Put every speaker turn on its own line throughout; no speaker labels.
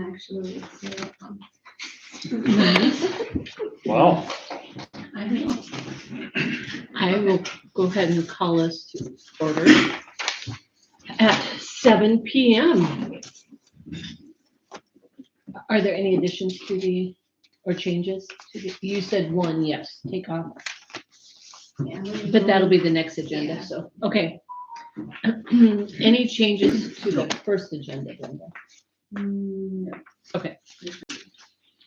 actually say it.
Wow.
I know.
I will go ahead and call us to order at 7 PM. Are there any additions to the, or changes to the, you said one, yes, take off,
Yeah,
but that'll be the next agenda,
Yeah.
so, okay. Any changes to the first agenda, Brenda?
No.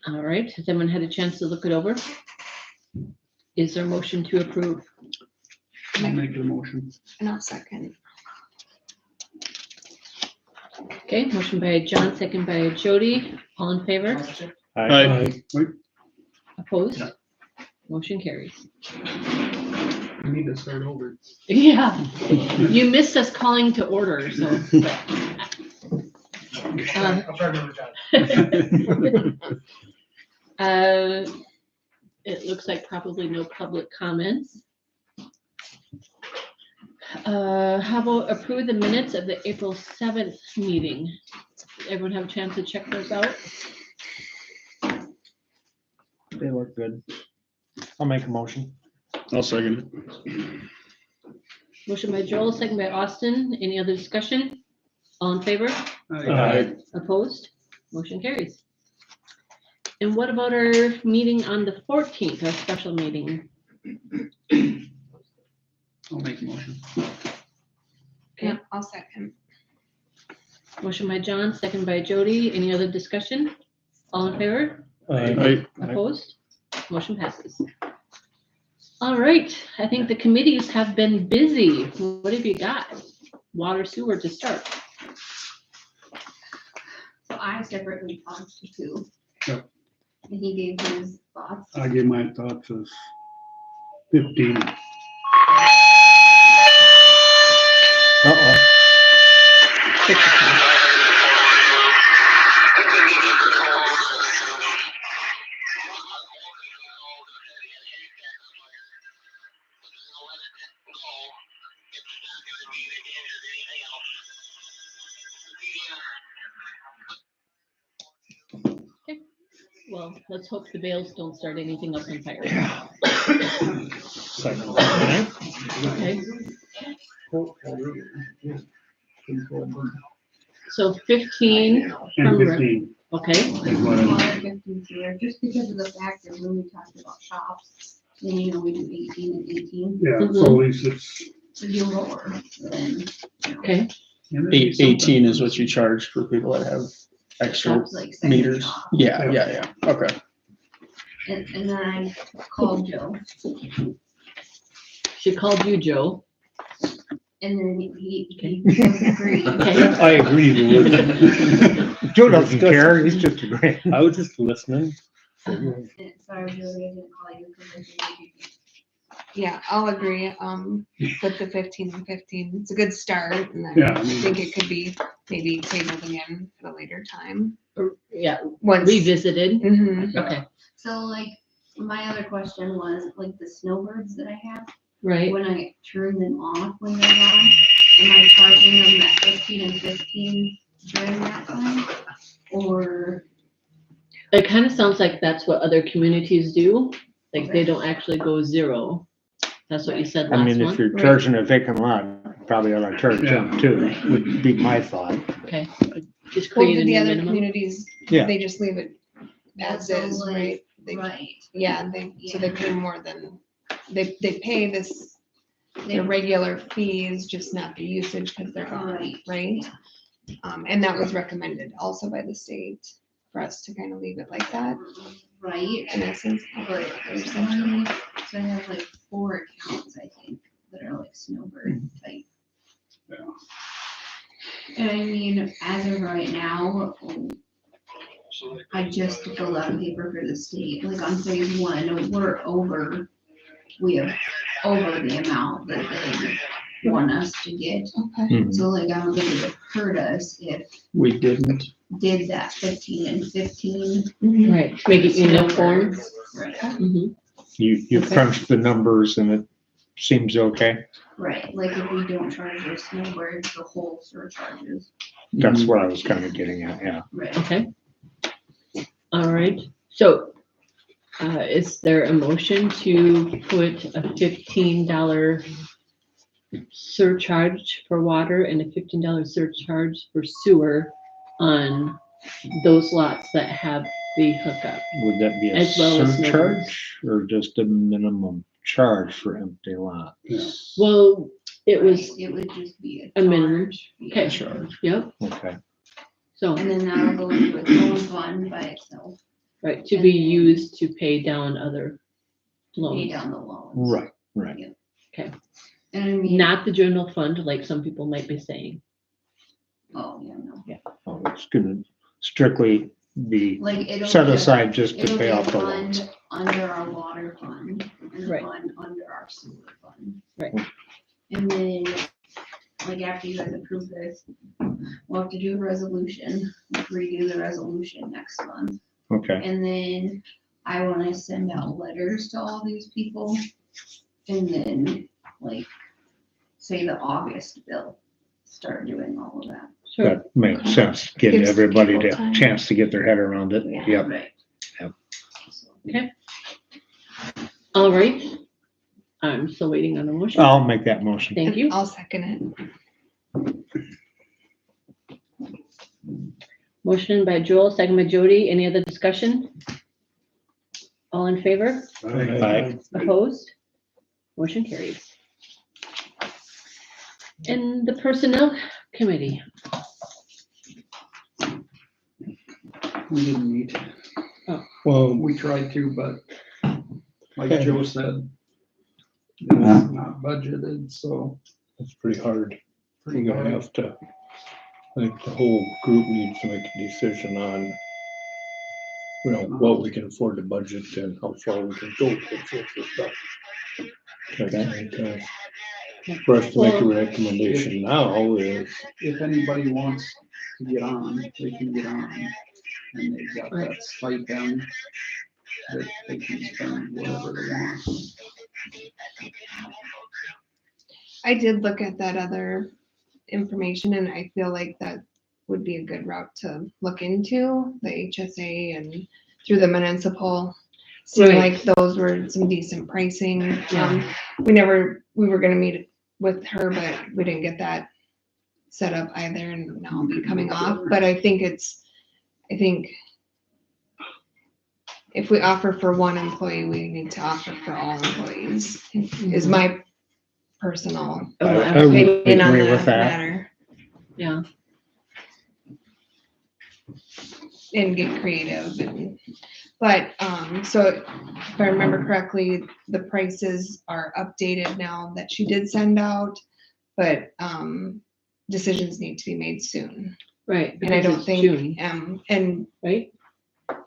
All right, has everyone had a chance to look it over? Is there a motion to approve?
I'll make the motion.
And I'll second.
Okay, motion by John, second by Jody, all in favor?
Aye.
Opposed?
Yeah.
Motion carries.
We need to start over.
Yeah, you missed us calling to order, so.
I'll try another time.
It looks like probably no public comments. How about approve the minutes of the April 7th meeting? Did everyone have a chance to check those out?
They look good. I'll make a motion.
I'll second
Motion by Joel, second by Austin. Any other discussion? All in favor?
it.
Aye.
Opposed? Motion carries. And what about our meeting on the 14th, our special meeting?
I'll make a motion.
Yeah, I'll second.
Motion by John, second by Jody. Any other discussion? All in favor?
Aye.
Opposed? Motion passes. All right, I think the committees have been busy. What have you got? Water, sewer to start.
So I separately talked to Sue.
Yep.
And he gave his thoughts.
I give my thoughts as 15.
Uh-oh.
Well, let's hope the bales don't start anything else on fire.
Yeah. Second.
Okay, so 15
And
from,
15
okay,
is what I,
Water 15 sewer, just because of the fact that when we talked about shops, then you know we do 18 and 18,
yeah, so at least it's.
so you're lower than.
okay.
Eight-
18 is what you charge for people that have extra
Shops like second
meters.
shop.
Yeah. Okay.
And then I called Joe,
She called you, Joe.
and then he agreed.
Okay,
I agree with Joe doesn't care, he's just agreeing. I was just listening.
And sorry, Joey, I didn't call you because I figured you.
Yeah, I'll agree, with the 15 and 15. It's a good start, and then
Yeah, I
I
mean-
think it could be maybe tabled again at a later time.
yeah,
Once.
revisited.
Mhm.
Okay,
So like, my other question was like the snowbirds that I have,
right.
when I turn them off when they're gone, am I charging them that 15 and 15 during that time? Or,
It kind of sounds like that's what other communities do, like they don't actually go zero. That's what you said
I
last
mean, if
month.
you're charging a vacant lot, probably ought to charge them too, would be my thought.
Okay, just
Well,
create a
do the
new
other
minimum.
communities,
Yeah.
they just leave it as
So,
is,
like,
right? They-
right,
Yeah, so they pay more than, they pay this,
they,
their regular fees, just not the usage because they're gone,
Right.
right? And that was recommended also by the state for us to kind of leave it like that,
right,
in essence.
but there's only, so I have like 4 accounts, I think, that are like snowbird type.
Yeah.
And I mean, as of right now, I just filled out a paper for the state, like on phase 1, we're over, we have over the amount that they want us to get.
Okay.
So like, I don't think it would hurt us if
We didn't.
did that 15 and 15.
Mhm.
Right, make it uniform.
Right,
Mhm.
You
Okay.
crunched the numbers and it seems okay.
right, like if we don't charge the snowbirds, the whole surcharges.
That's what I was kind of getting at, yeah.
Right.
Okay, All right, so, is there a motion to put a $15 surcharge for water and a $15 surcharge for sewer on those lots that have the hookup?
Would that be a
As well as
surcharge or just a minimum charge for empty lots?
Well, it was
Right, it would just be
a minimum.
charge, yeah.
Okay.
Charge.
Yep,
Okay,
so,
And then that'll go into its own fund by itself,
right, to be used to pay down other
pay
loans.
down the loans.
right.
And I mean,
Not the general fund, like some people might be saying.
oh, yeah, no,
Oh, it's gonna strictly be
like it'll.
set
be a-
aside just to
It'll be
pay
a
off the loans.
fund under our water fund and a
Right.
fund under our sewer fund.
Right.
And then, like after you guys approve this, we'll have to do a resolution, redo the resolution next month.
Okay,
And then I wanna send out letters to all these people. And then, like, say the August bill, start doing all of that.
Sure.
that makes sense, getting
Gives
everybody
people
the
time.
chance to get their head around it,
Yeah.
yep.
Right.
Yep.
So,
All right. I'm still waiting on the motion.
I'll make that motion.
Thank you.
I'll second it.
Motion by Joel, second by Jody. Any other discussion? All in favor?
Aye.
Opposed? Motion carries. And the Personnel Committee.
We didn't meet.
Well,
We tried to, but like Joe said, it was not budgeted, so.
It's pretty hard. We're gonna have to, I think the whole group needs to make a decision on, you know, what we can afford to budget and how far we can go with this stuff. I think, for us to make a recommendation now is,
If anybody wants to get on, they can get on. And they've got that stipend that they can spend whatever they want.
I did look at that other information and I feel like that would be a good route to look into, the HSA and through the municipal. Seemed
Right.
like those were some decent pricing.
Yeah.
We were gonna meet with her, but we didn't get that set up either and now I'll be coming off, but I think if we offer for one employee, we need to offer for all employees, is my personal
I would
opinion on
agree
the
with that.
matter.
Yeah,
And get creative but so if I remember correctly, the prices are updated now that she did send out, but decisions need to be made soon.
right.
And I
because
don't
it's
think,
June, right?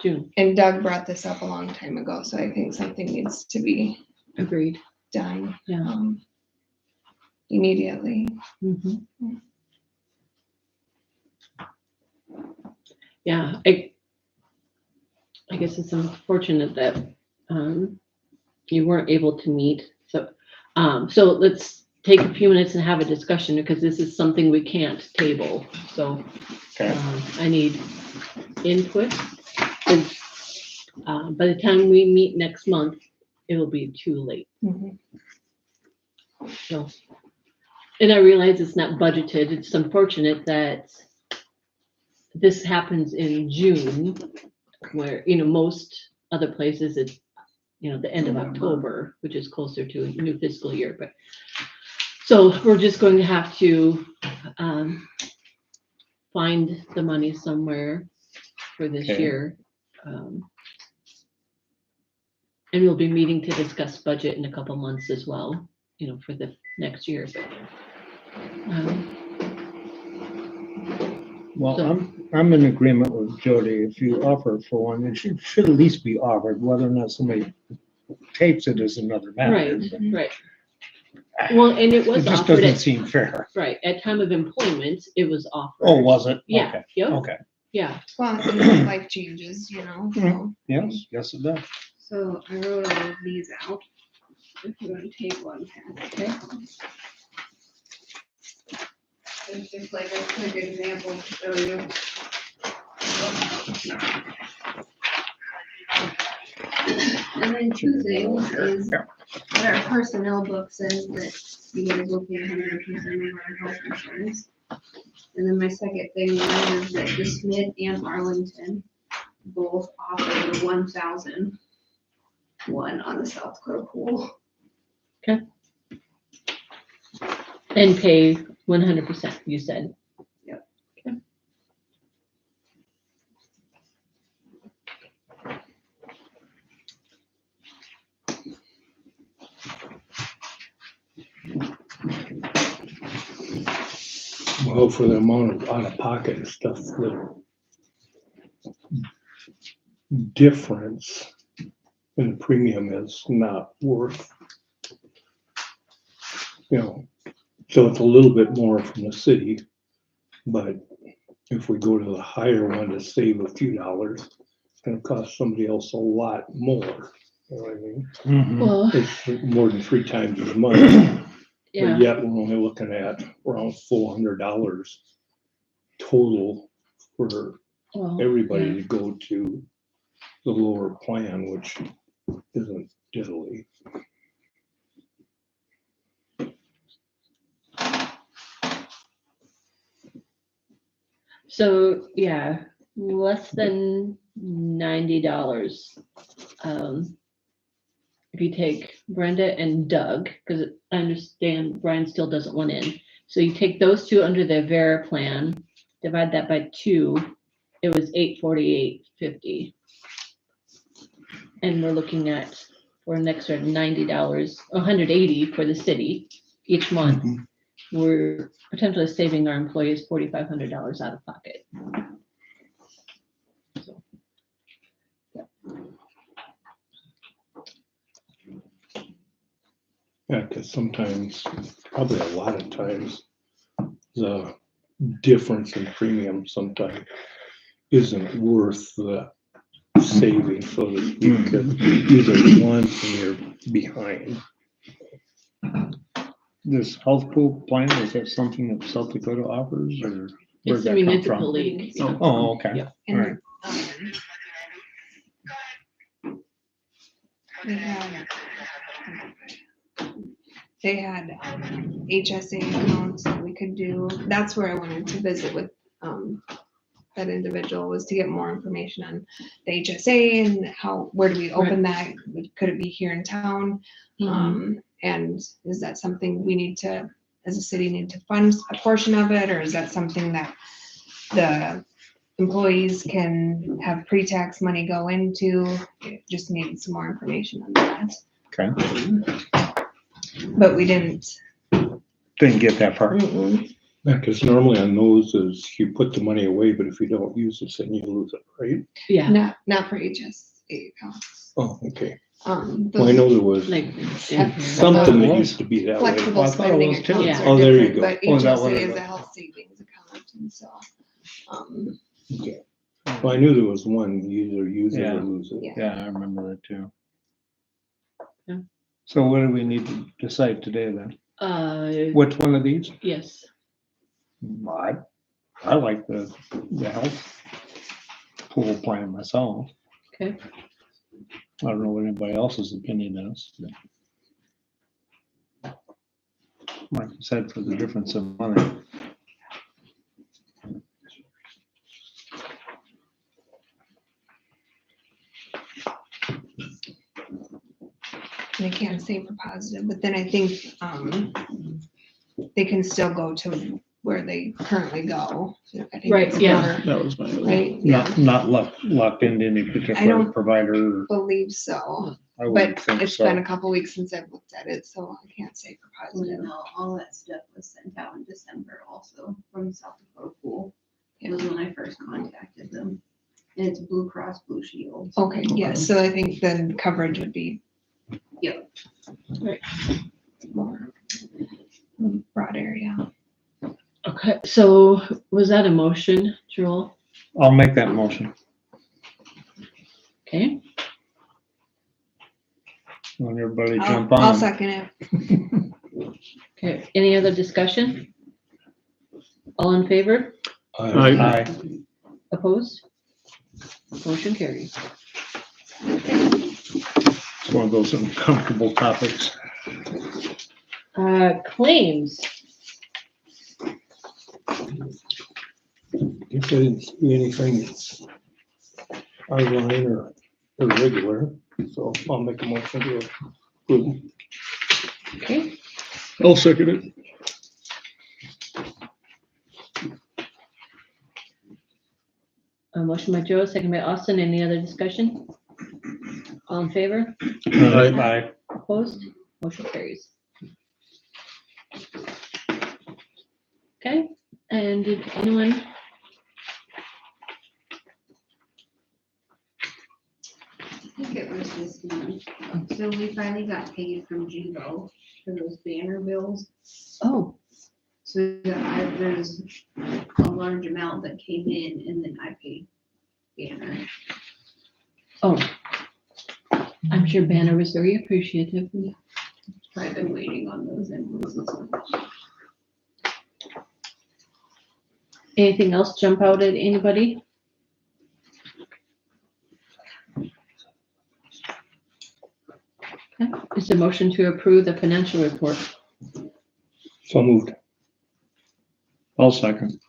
June,
and Doug brought this up a long time ago, so I think something needs to be
agreed.
done
Yeah.
immediately.
Mhm. Yeah, I guess it's unfortunate that you weren't able to meet. So let's take a few minutes and have a discussion because this is something we can't table. So
Okay.
I need input. And, by the time we meet next month, it will be too late.
Mhm.
So, and I realize it's not budgeted. It's unfortunate that this happens in June, where, most other places it's, the end of October, which is closer to a new fiscal year, but. So we're just going to have to, find the money somewhere for this
Okay.
year. And we'll be meeting to discuss budget in a couple months as well, for the next year.
Well,
So-
I'm in agreement with Jody. If you offer for one, it should at least be offered, whether or not somebody takes it is another matter.
Right,
but
right. Well, and it
It
was
just
offered
doesn't
at,
seem fair.
right, at time of employment, it was offered.
Oh, was it?
Yeah,
Okay,
yep,
okay.
yeah.
Well, and life changes, so.
Yes, yes, it does.
So I wrote all of these out. If you want to take one, okay? It's just like a quick example to show you. And then two things is that our personnel book says that you guys will pay 100% of our health insurance. And then my second thing is that the Smith and Arlington both offer the 1,000 one on the South Dakota pool.
And pay 100%, you said.
Yep.
Okay.
Well, for the amount of out-of-pocket and stuff, the difference in the premium is not worth, so it's a little bit more from the city, but if we go to the higher one to save a few dollars, it's gonna cost somebody else a lot more. You know what I mean?
Mhm.
Well,
It's more than 3 times as much,
yeah,
but yet we're only looking at around $400 total for
well,
everybody
yeah.
to go to the lower plan, which isn't diddly.
So, yeah, less than $90. If you take Brenda and Doug, because I understand Brian still doesn't want in. So you take those two under the Vera plan, divide that by 2, it was $848.50. And we're looking at for an extra $90, $180 for the city each month. We're potentially saving our employees $4,500 out of pocket. So,
Yeah, because sometimes, probably a lot of times, the difference in premium sometimes isn't worth the saving, so to speak. 'Cause you do it once and you're behind.
This health pool plan, is that something that South Dakota offers, or where'd
It's a
that come
municipal
from?
league.
So-
Oh, okay.
Yeah.
And,
Alright.
They had HSA accounts that we could do. That's where I wanted to visit with that individual, was to get more information on the HSA and where do we open that? Could it be here in town? And is that something we need to, as a city, need to fund a portion of it, or is that something that the employees can have pre-tax money go into? Just need some more information on that.
Okay,
But we didn't.
didn't get that far.
Yeah, because normally on those is you put the money away, but if you don't use it, then you lose it, right?
Yeah,
Not for HSA accounts.
Oh, okay. Well, I
Those
know there was
like,
something that used to be that way.
flexible
I thought it
spending
was too.
accounts
Yeah.
are
Oh, there you
different,
go.
but
Oh, is that what
HSA
it
is
was?
a health savings account, and so,
Okay. Well, I knew there was one, you either use it
Yeah.
or lose it.
Yeah.
Yeah, I remember that too.
Yeah.
So what do we need to decide today then?
uh,
Which one of these?
yes,
I like the health pool plan myself.
okay.
I don't know what anybody else's opinion is. Like I said, for the difference in money.
they can't say for positive, but then I think, they can still go to where they currently go. I think
Right,
it's
yeah.
more-
That was my.
Right, yeah,
Not locked into any particular
don't-
provider.
believe so,
I wouldn't
but
think
it's been
so.
a couple weeks since I've looked at it, so I can't say for
Well,
positive.
no, all that stuff was sent out in December also from South Dakota Pool. It was when I first contacted them. And it's Blue Cross Blue Shield.
Okay, yeah, so I think then coverage would be.
Yep.
Right.
More broad area.
Okay, so was that a motion, Joel?
I'll make that motion.
Okay,
When everybody
I'll
jump
I'll
on.
second it.
okay. Any other discussion? All in favor?
Aye.
Opposed? Motion carries.
one of those uncomfortable topics.
Claims.
If I didn't see anything online or irregular, so I'll make a motion to approve.
Okay,
I'll second it.
a motion by Joe, second by Austin. Any other discussion? All in favor?
Aye.
Opposed? Motion carries. Okay, and did anyone?
I think it was this month. So we finally got paid from Jivo for those banner bills.
Oh,
So there's a large amount that came in and then I paid Banner.
oh. I'm sure Banner was very appreciative.
I've been waiting on those invoices.
Anything else jump out at anybody? Okay, is the motion to approve the financial report?
So moved.
I'll second.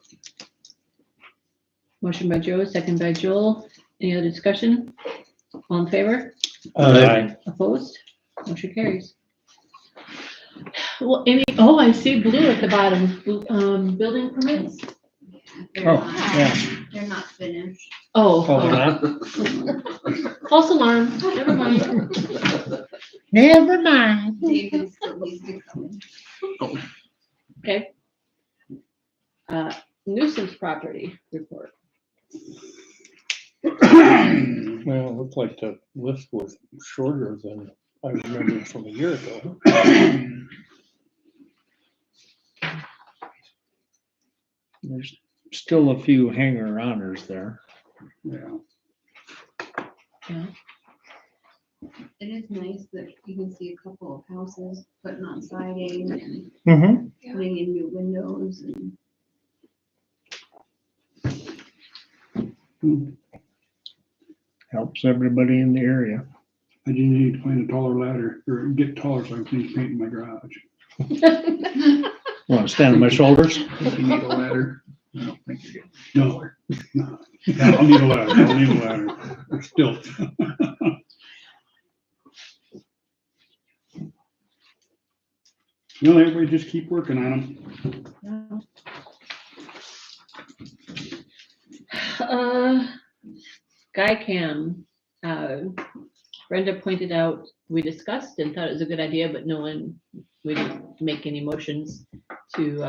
Motion by Joe, second by Joel. Any other discussion? All in favor? Opposed? Motion carries. Well, I see blue at the bottom, building permits?
They're
Oh,
not-
yeah.
They're not finished.
Oh,
Oh,
false alarm, never mind.
never mind.
David still needs to come in.
Okay. Nuisance property report.
Well, it looked like the list was shorter than I remembered from a year ago.
There's still a few hanger-oners there.
Yeah.
Yeah.
It is nice that you can see a couple of houses putting on siding and
Mm-hmm.
putting in new windows and
Helps everybody in the area.
I do need to find a taller ladder or get taller so I can finish painting my garage.
Want to stand on my shoulders?
Think you need a ladder? I don't think you're getting taller. No, I'll need a ladder. I'll need a ladder. Or still. No, everybody just keep working on them.
Skycam, Brenda pointed out, we discussed and thought it was a good idea, but we didn't make any motions to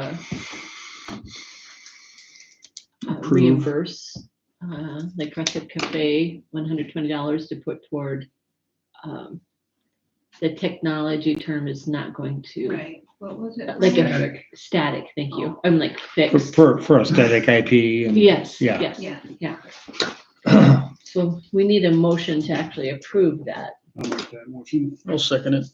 Approve.
reimburse, like Crescent Cafe, $120 to put toward, the technology term is not going to,
right. What was it?
Like a-
Static.
static, thank you, I'm like fixed.
For a static IP and.
Yes,
Yeah.
yes,
Yeah.
so we need a motion to actually approve that.
I'll make that motion.
I'll second it.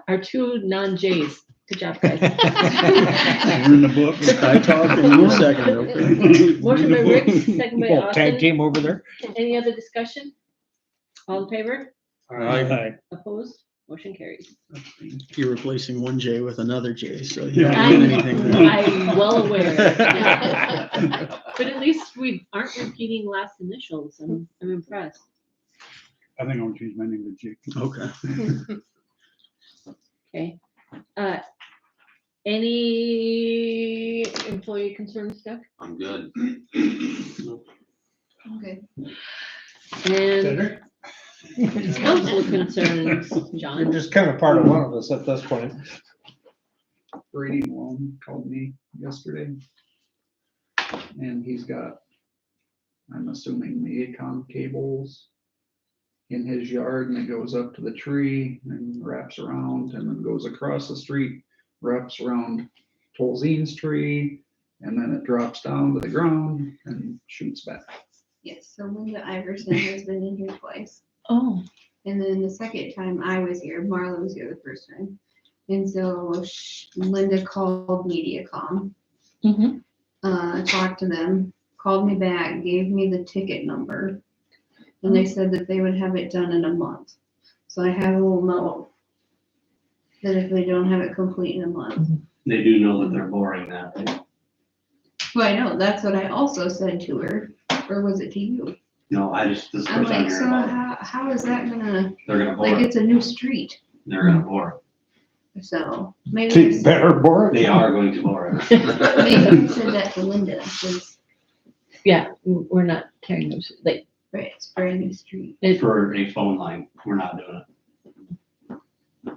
Our two non-J's, good job, guys.
We're in the book.
I talk and you second it, okay?
Motion by Rick, second by
Oh, tag
Austin.
team over there?
Any other discussion? All in favor?
Aye.
Opposed? Motion carries.
You're replacing one J with another J, so you don't
I'm,
get anything there.
I'm well aware. Yeah. But at least we aren't repeating last initials. I'm impressed.
I think I'll change my name to Jake.
Okay.
Okay. Any employee concern stuff?
I'm good.
Okay.
And council concerns,
You're
John?
just kind of part of one of us at this point.
Brady Malone called me yesterday. And he's got, I'm assuming, the ACOM cables in his yard, and it goes up to the tree and wraps around and then goes across the street, wraps around Tolzien's tree, and then it drops down to the ground and shoots back.
Yes, so Linda Iverson has been in here twice.
Oh,
And then the second time I was here, Marla was here the first time. And so Linda called MediaCom,
mm-hmm.
talked to them, called me back, gave me the ticket number. and they said that they would have it done in a month. So I have a little note that if they don't have it complete in a month.
They do know that they're boring that.
Well, I know, that's what I also said to her, or was it to you?
No, this is the
I'm
first time
like, so
hearing about it.
how is that gonna,
They're gonna bore
like,
it.
it's a new street,
They're gonna bore
so maybe.
See, better bore
it.
it.
They are going to bore it.
Maybe you said that to Linda, 'cause,
Yeah, we're not tearing those, like,
right, it's a brand new street.
For a phone line, we're not doing it.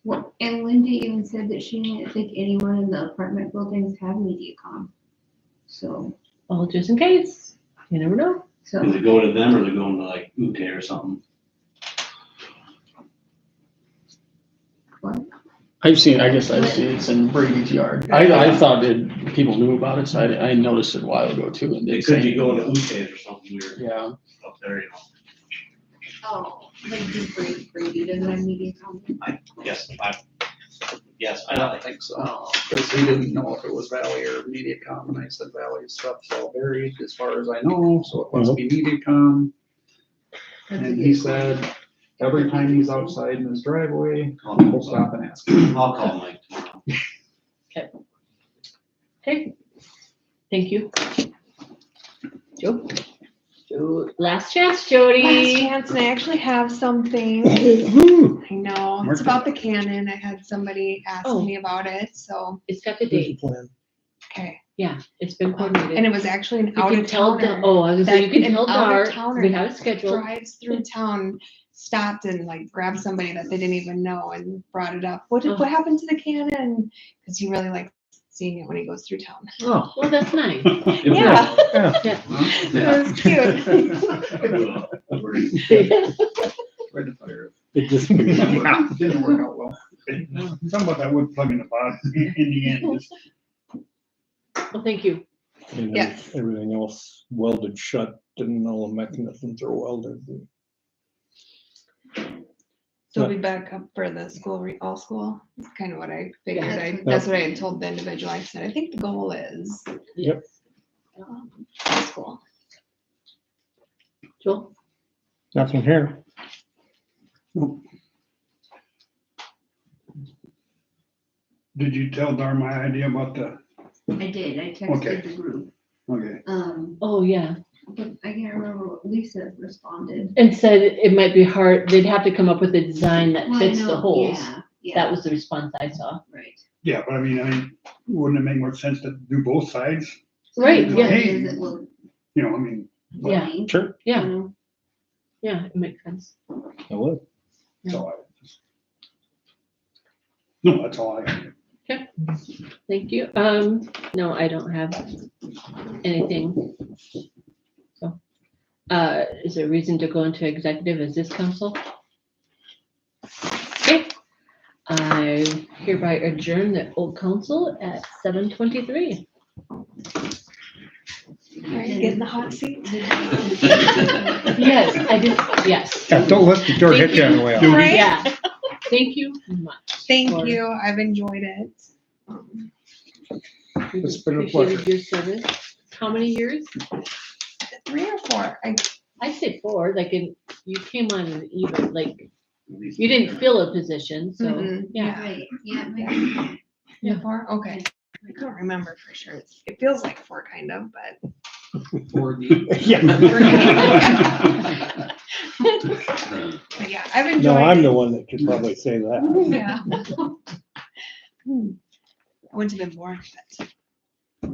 Well, and Linda even said that she didn't think anyone in the apartment buildings have MediaCom. So,
well, just in case, you never know.
Is it
so,
going to them or they're going to like Ute or something?
I've seen it's in Brady's yard. I thought that people knew about it, so I noticed it a while ago too. And
They
they
could be
say,
going to Ute or something weird
yeah,
up there, you know.
oh, like Brady doesn't have MediaCom.
Yes,
I don't think so, cause he didn't know if it was Valley or MediaCom, and I said Valley stuff's all buried as far as I know, so it must be MediaCom. And he said, every time he's outside in his driveway, we'll stop and ask him.
I'll call Mike tomorrow.
Okay, thank you. Joe? Last chance,
Last
Jody.
chance, and I actually have something. I know, it's about the cannon. I had somebody ask
Oh.
me about it, so,
It's got the date.
okay.
Yeah, it's been coordinated.
And it was actually an
You
out
can
of
tell the,
towner.
oh, I was gonna say, you can
An
tell Dart,
out-of-towner
we have it scheduled.
Drives through town, stopped and like grabbed somebody that they didn't even know and brought it up. What
Oh.
what happened to the cannon? Cause he really likes seeing it when he goes through town.
Oh,
Well, that's nice.
Yeah,
yeah.
it was cute.
Tried to fire
It just,
it. Didn't work out well.
Something about that wood plug in the bottom, in the end, just
Well, thank you.
And then
Yes.
everything else welded shut, and all the mechanisms are welded.
So we'll be back up for the school, all school. That's kind of what I figured.
Yeah.
That's what I had told the individual. I said, I think the goal is
Yep.
school.
Joel?
nothing here.
did you tell Dar my idea about the,
I did, I
Okay.
texted the group,
okay,
Oh, yeah.
but I can't remember what Lisa responded.
And said it might be hard, they'd have to come up with a design that
Well, I
fits the
know,
holes.
Yeah,
That was the response I saw.
right.
yeah, but I mean, wouldn't it make more sense to do both sides?
Right,
So
yeah.
what is it will
You know, I mean,
Yeah,
be,
Sure.
yeah,
you know?
yeah, it makes sense.
It would.
so I just. No, that's all I got.
Thank you. No, I don't have anything. So, is there a reason to go into executive as this council? Okay. I hereby adjourn the old council at 7:23.
All right, get in the hot seat.
Yes, I did, yes.
Yeah, don't let the door hit you on the way out.
Right?
Yeah. Thank you much.
Thank
for-
you. I've enjoyed it.
We've
It's been a
appreciated your service. How many years?
3 or 4.
I say 4, like, you came on an even, like, you didn't fill a position, so,
Mhm,
yeah.
Right, yeah, maybe.
Yeah.
4? Okay. I couldn't remember for sure. It feels like 4 kind of, but.
For the.
But yeah, I've enjoyed
No, I'm
it.
the one that could probably say that.
Yeah. I wouldn't have been born, but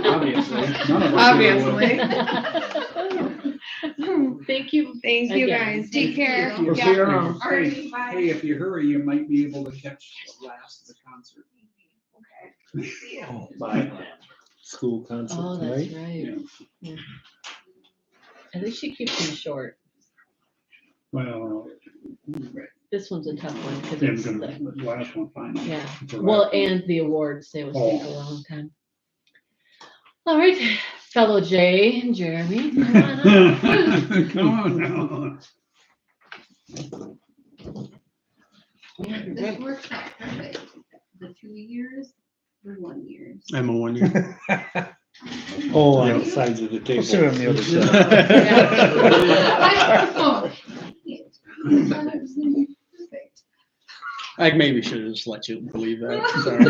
Obviously, none of us really would.
obviously.
Thank you.
Thank you
Again.
guys. Take care.
We'll see
Yeah.
you around.
Alrighty,
Hey,
bye.
hey, if you hurry, you might be able to catch the last of the concert.
Oh,
Bye.
School concert
Oh, that's
tonight.
right. Yeah. At least she keeps them short.
Well,
This one's a tough one, because
yeah,
it's
I'm gonna,
the,
the last one, fine.
yeah.
The
Well,
last
and the awards, they will take a
Oh.
long time. All right, fellow Jay and Jeremy, come on up.
one. Come on now.
Yeah,
This
great.
works out perfect. The 2 years, the 1 year.
I'm a 1 year.
Oh,
on
I
the sides of the
I'll
table.
sit on the other side.
Perfect.
I maybe should have just let you believe that. Sorry.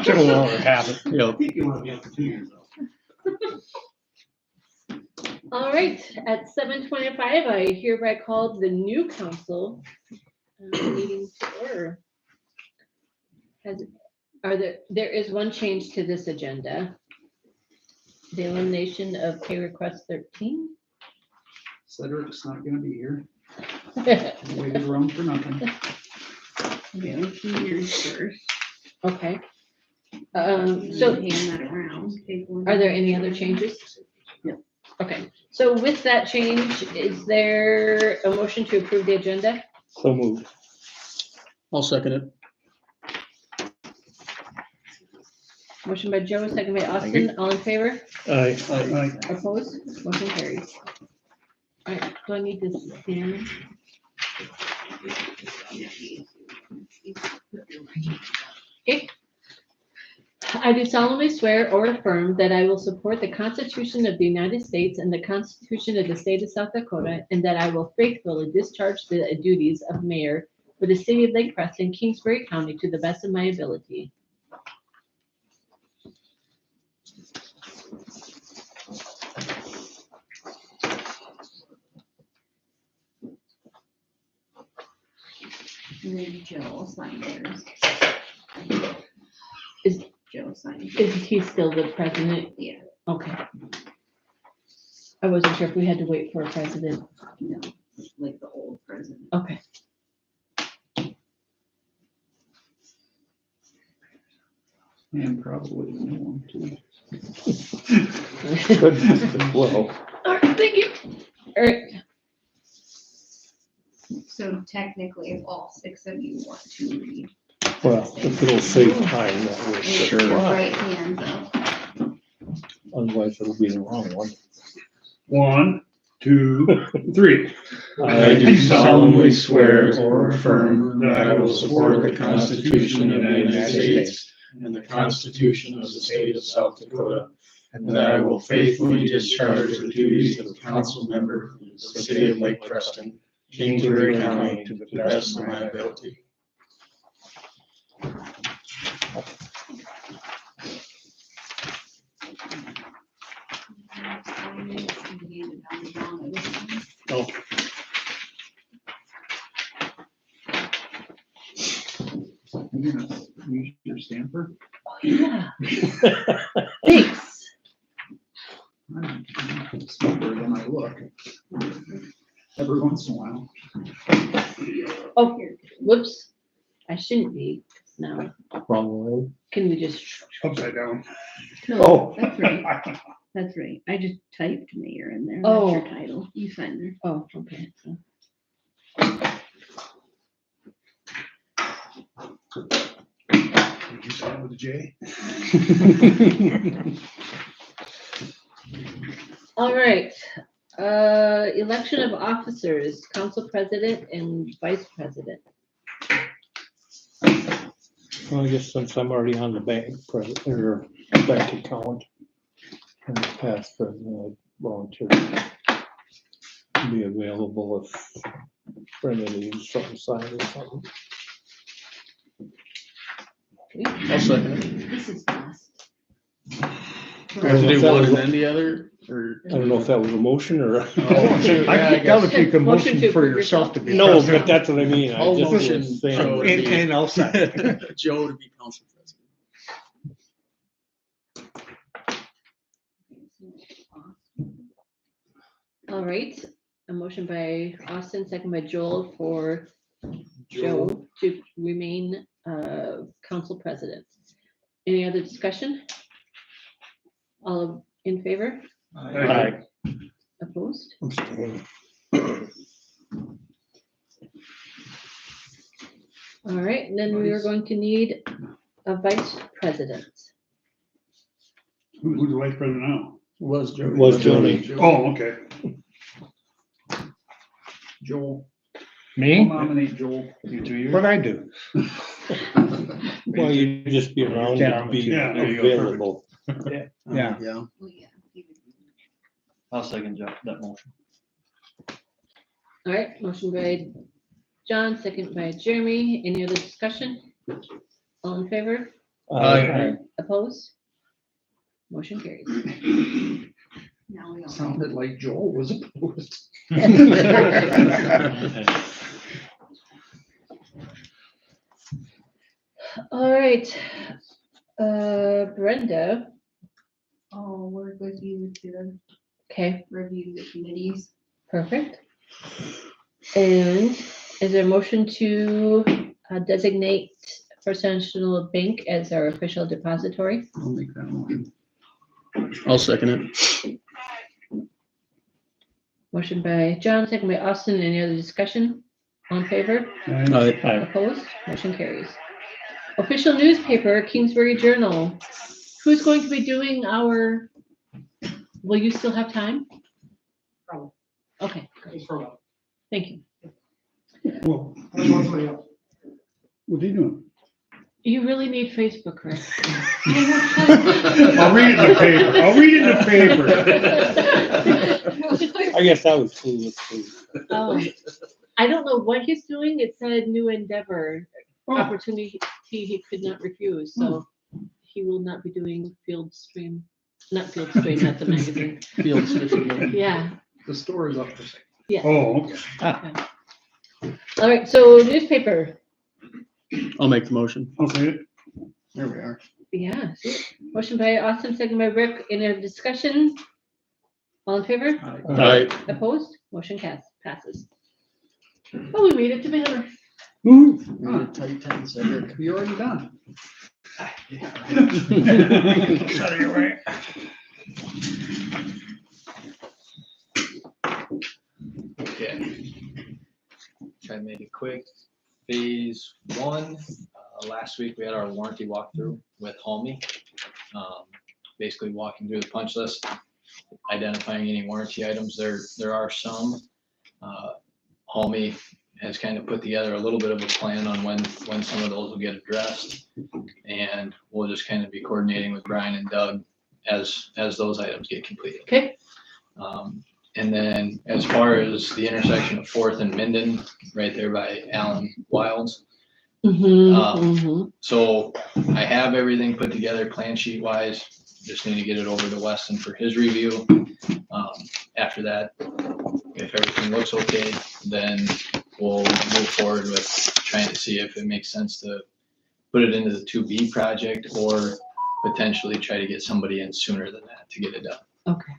Should have let her have it.
Yep.
I think you want to be up to 2 years though.
All right, at 7:25, I hereby called the new council meeting to order. There is one change to this agenda. The elimination of pay request 13.
Cedric's not gonna be here. Waited around for nothing.
Okay, let's do yours first.
Okay.
So
So
hand that around.
are there any other changes?
No.
Okay, so with that change, is there a motion to approve the agenda?
So moved.
I'll second it.
Motion by Joe, second by Austin, all in favor?
Aye.
Opposed? Motion carries. All right, do I need this scan? Okay. I do solemnly swear or affirm that I will support the Constitution of the United States and the Constitution of the State of South Dakota, and that I will faithfully discharge the duties of mayor for the city of Lake Preston, Kingsbury County, to the best of my ability.
And then Joe signed theirs.
Is-
Joe signed.
Is he still the president?
Yeah.
Okay. I wasn't sure if we had to wait for a president.
No, like the old president.
Okay.
And probably the new one too.
Good. Well,
All right, thank you. All right,
So technically, if all 6 of you want to read.
well, if it'll save time, that would.
Raise your right hands up.
Otherwise it'll be the wrong one.
1, 2, 3.
I do solemnly swear or affirm that I will support the Constitution of the United States and the Constitution of the State of South Dakota, and that I will faithfully discharge the duties of council member for the city of Lake Preston, Kingsbury County, to the best of my ability.
Oh.
You gonna use your stamper?
yeah. Thanks.
I'm smarter than I look. Every once in a while.
Oh, whoops. I shouldn't be now.
Wrong way.
Can we just,
Upside down.
Oh.
That's right. That's right. I just typed mayor in there.
Oh.
That's your title. You signed there.
oh, okay. So-
Did you start with a J?
All right, election of officers, council president and vice president.
Well, I guess since I'm already on the bank president or bank account and the past president, I volunteer to be available if Brenda needs something signed or something.
I'll second it.
This is last.
Do we have to do one and then the other, or?
I don't know if that was a motion or.
Oh, sure, yeah, I
Doubt if you can
Motion
motion
to
for
approve
yourself to be
No,
president.
but that's what I mean. I
I'll
just
motion
was saying.
Joe.
And I'll second.
Joe to be council president.
All right, a motion by Austin, second by Joel for Joe to remain council president. Any other discussion? All in favor?
Aye.
Opposed?
Abstain.
All right, and then we are going to need a vice president.
Who's the vice president now?
Was Joe.
Was Joni.
Oh, okay.
Joel. I'll
Me?
nominate Joel.
You 2 years?
What'd I do?
Well, you just be around
Yeah,
and be
yeah, there you go, perfect.
available.
Yeah.
Yeah,
Well, yeah, he would-
I'll second that motion.
All right, motion by John, second by Jeremy. Any other discussion? All in favor?
Aye.
Opposed? Motion carries.
Now we all.
Sounded like Joel was opposed.
All right, Brenda,
I'll work with you to
okay,
review the committees.
perfect. And is there a motion to designate First National Bank as our official depository?
I'll make that motion.
I'll second it.
Motion by John, second by Austin. Any other discussion? All in favor?
Aye.
Opposed? Motion carries. Official newspaper, Kingsbury Journal. Who's going to be doing our, will you still have time?
Probably.
Okay, great. Thank you.
Well, what are you doing?
You really need Facebook, Rick.
I'll read it in the paper. I'll read it in the paper.
I guess I was clueless too.
I don't know what he's doing. It said new endeavor,
Oh,
opportunity he could not refuse, so he will not be doing Field Stream, not Field Stream, not the magazine.
Fields, Michigan.
Yeah,
The store is up for sale.
yeah.
oh, okay.
All right, so newspaper.
I'll make the motion.
I'll say it.
There we are.
Yeah, sweet. Motion by Austin, second by Rick. Any other discussion? All in favor?
Aye.
Opposed? Motion passes. Oh, we made it to banner.
Ooh.
Huh, tight 10, Cedric. You're already done.
Out of your way.
Okay. Try to make it quick. Phase 1, last week we had our warranty walkthrough with Halmy. Basically walking through the punch list, identifying any warranty items. There are some. Halmy has kind of put together a little bit of a plan on when some of those will get addressed. And we'll just kind of be coordinating with Brian and Doug as those items get completed.
Okay.
And then as far as the intersection of 4th and Minden, right there by Allen Wilds. So I have everything put together plan sheet wise. Just need to get it over to Weston for his review. After that, if everything looks okay, then we'll move forward with trying to see if it makes sense to put it into the 2B project or potentially try to get somebody in sooner than that to get it done.
Okay.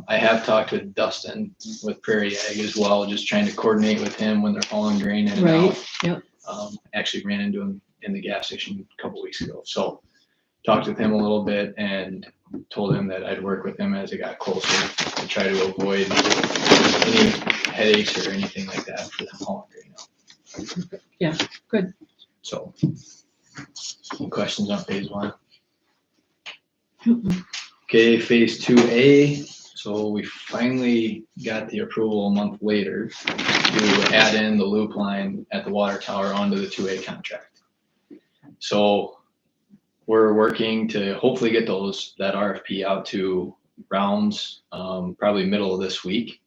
I have talked with Dustin with Prairie Ag as well, just trying to coordinate with him when they're hauling grain in and
Right,
out.
yep.
Actually ran into him in the gas station a couple weeks ago. So talked with him a little bit and told him that I'd work with him as it got closer to try to avoid any headaches or anything like that for them hauling grain out.
Yeah, good.
So, any questions on phase 1? Okay, phase 2A. So we finally got the approval a month later to add in the loop line at the water tower onto the 2A contract. So we're working to hopefully get that RFP out to Rounds, probably middle of this week.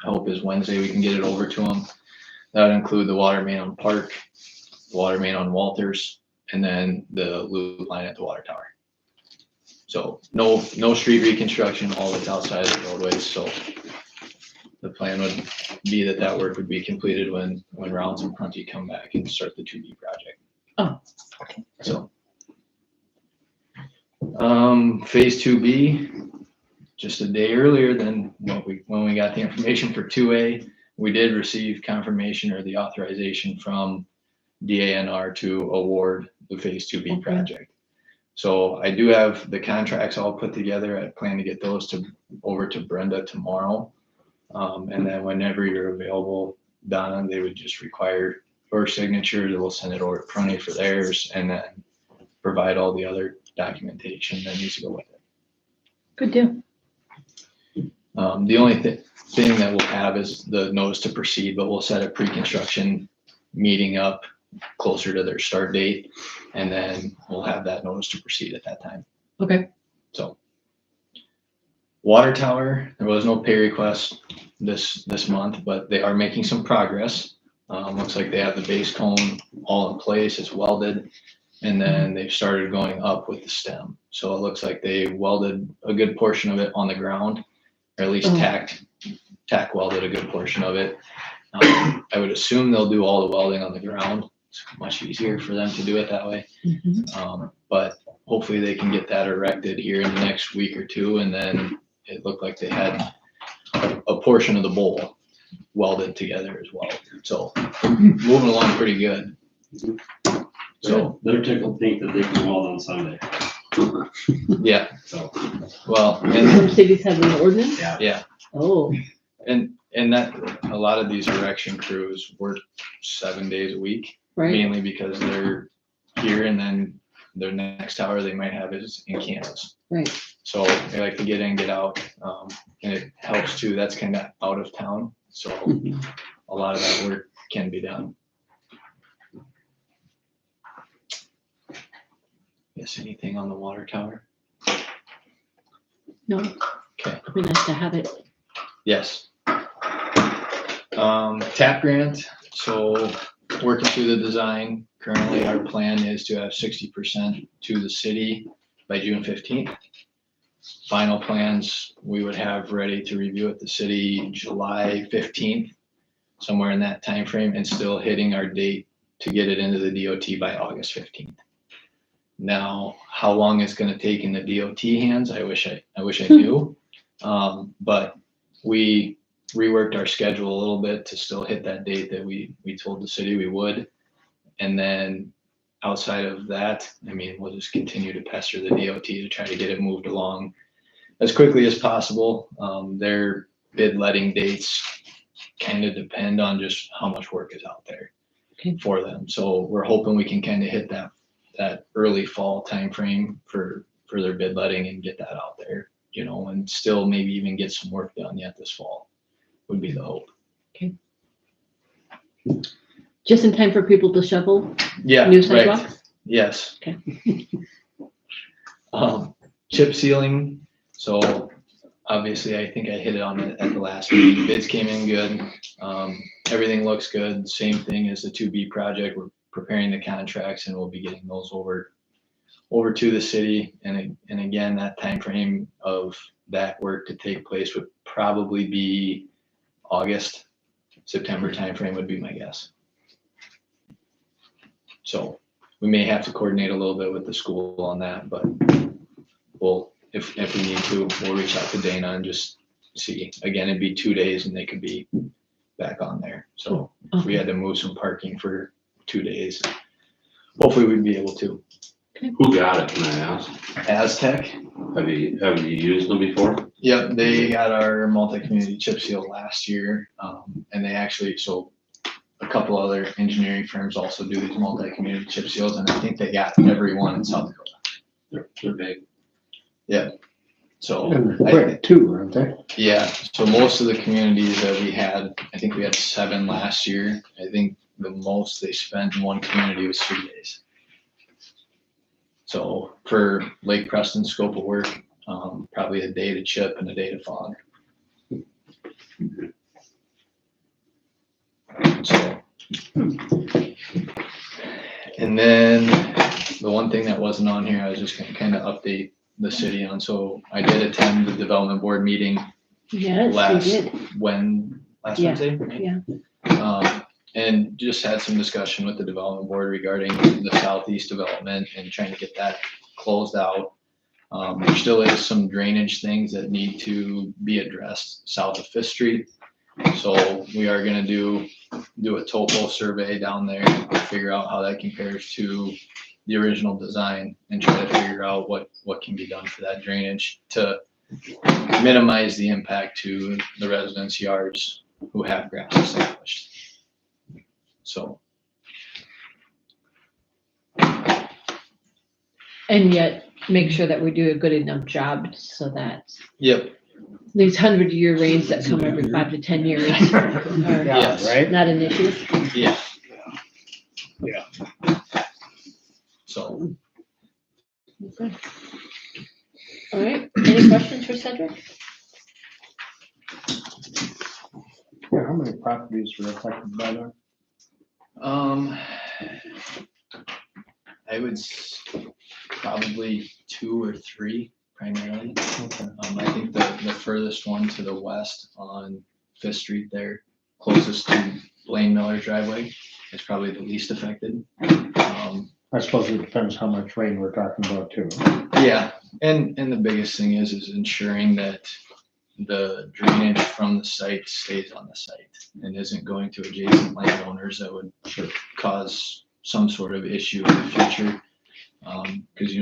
I hope is Wednesday we can get it over to them. That would include the water main on Park, the water main on Walters, and then the loop line at the water tower. So no street reconstruction, all that's outside of the roadways. So the plan would be that work would be completed when Rounds and Prunty come back and start the 2B project.
Oh,
okay. So phase 2B, just a day earlier than when we got the information for 2A, we did receive confirmation or the authorization from DANR to award the phase 2B project. So I do have the contracts all put together. I plan to get those over to Brenda tomorrow. And then whenever you're available, Donna, they would just require your signature. We'll send it over to Prunty for theirs and then provide all the other documentation that needs to go with it.
good deal.
The only thing that we'll have is the notice to proceed, but we'll set a pre-construction meeting up closer to their start date, and then we'll have that notice to proceed at that time.
Okay.
So. Water tower, there was no pay request this month, but they are making some progress. Looks like they have the base cone all in place, it's welded, and then they've started going up with the stem. So it looks like they welded a good portion of it on the ground, or at least tack welded a good portion of it. I would assume they'll do all the welding on the ground. It's much easier for them to do it that way. But hopefully they can get that erected here in the next week or two, and then it looked like they had a portion of the bowl welded together as well. So moving along pretty good. So
They're tickled pink that they can weld on Sunday.
yeah,
So,
well,
Some
and
cities have an ordinance?
yeah,
Oh,
and that a lot of these erection crews work 7 days a week,
right.
mainly because they're here, and then their next tower they might have is in Kansas.
Right.
So they like to get in, get out, and it helps too. That's kind of out of town, so a lot of that work can be done. Yes, anything on the water tower?
No.
Okay.
It'd be nice to have it.
Yes. TAP grant, so working through the design. Currently, our plan is to have 60% to the city by June 15th. Final plans we would have ready to review at the city July 15th, somewhere in that time frame, and still hitting our date to get it into the DOT by August 15th. Now, how long it's gonna take in the DOT hands, I wish I knew. But we reworked our schedule a little bit to still hit that date that we told the city we would. And then outside of that, I mean, we'll just continue to pester the DOT to try to get it moved along as quickly as possible. Their bid letting dates kind of depend on just how much work is out there for them. So we're hoping we can kind of hit that early fall timeframe for their bid letting and get that out there, you know, and still maybe even get some work done yet this fall would be the hope.
Okay. Just in time for people to shovel
Yeah,
new
right.
sidewalks?
Yes.
Okay.
Chip sealing. So obviously, I think I hit it on it at the last meeting. Bids came in good. Everything looks good. Same thing as the 2B project. We're preparing the contracts, and we'll be getting those over to the city. And again, that time frame of that work to take place would probably be August, September timeframe would be my guess. So we may have to coordinate a little bit with the school on that, but we'll, if we need to, we'll reach out to Dana and just see. Again, it'd be 2 days and they could be back on there. So if we had to move some parking for 2 days, hopefully we'd be able to.
Who got it, can I ask?
Aztec.
Have you used them before?
Yep, they got our multi-community chip seal last year. And they actually, so a couple other engineering firms also do these multi-community chip seals, and I think they got every one in South Dakota.
They're big.
Yeah. So
And quick too, aren't they?
yeah, so most of the communities that we had, I think we had 7 last year. I think the most they spent in one community was 3 days. So for Lake Preston scope of work, probably a day to chip and a day to fog. So, and then the one thing that wasn't on here, I was just gonna kind of update the city on. So I did attend the development board meeting
Yes,
last
you did.
last
Yeah,
Wednesday. Right?
Yeah.
And just had some discussion with the development board regarding the southeast development and trying to get that closed out. There still is some drainage things that need to be addressed south of Fifth Street. So we are gonna do a topo survey down there to figure out how that compares to the original design and try to figure out what can be done for that drainage to minimize the impact to the residents' yards who have grass established. So.
And yet make sure that we do a good enough job so that
Yep.
these 100-year rains that come every 5 to 10 years are
Yes.
Right?
not an issue.
Yeah.
Yeah.
So.
All right, any questions for Cedric?
Yeah, how many properties were affected by that?
I would probably 2 or 3 primarily.
Okay.
I think the furthest one to the west on Fifth Street there, closest to Blaine Miller's driveway, is probably the least affected.
I suppose it depends how much rain we're talking about too.
Yeah, and the biggest thing is ensuring that the drainage from the site stays on the site and isn't going to adjacent landowners that would cause some sort of issue in the future. Because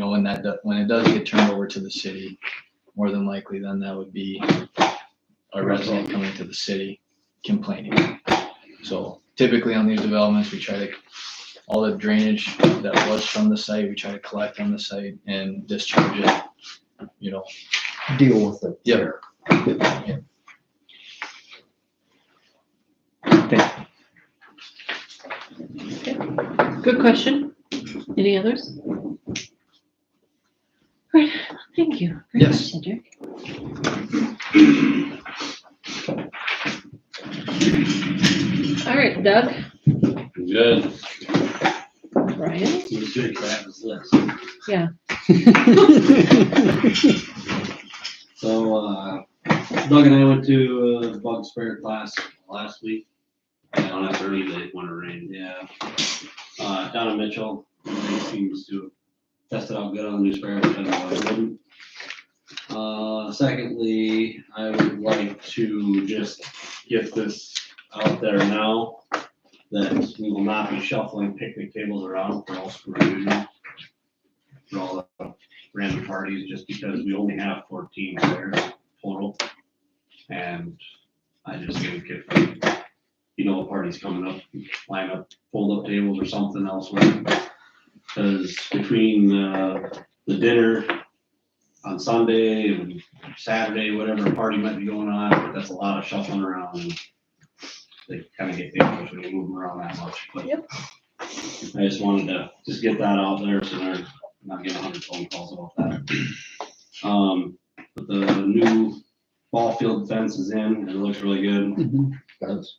when it does get turned over to the city, more than likely then that would be a resident coming to the city complaining. So typically on these developments, we try to, all the drainage that was from the site, we try to collect on the site and discharge it,
Deal with it.
Yeah.
Good question. Any others? Great, thank you. Very much,
Yes.
Cedric. All right, Doug,
Good.
Brian,
Who's good crap is this?
yeah.
So, Doug and I went to a bug spray class last week. On a early day when it rained, yeah. Down in Mitchell, he seems to have tested out good on the new sprayer, which I know I wouldn't. Secondly, I would like to just get this out there now that we will not be shuffling picnic tables around for all school reunions, for all the random parties, just because we only have 14 there total. And I just think if a party's coming up, line up fold-up tables or something elsewhere. Because between the dinner on Sunday and Saturday, whatever party might be going on, that's a lot of shuffling around. And they kind of get dangerous when you move them around that much. But
Yep.
I just wanted to just get that out there so they're not getting 100 phone calls about that. But the new ball field fence is in and it looks really good.
Does.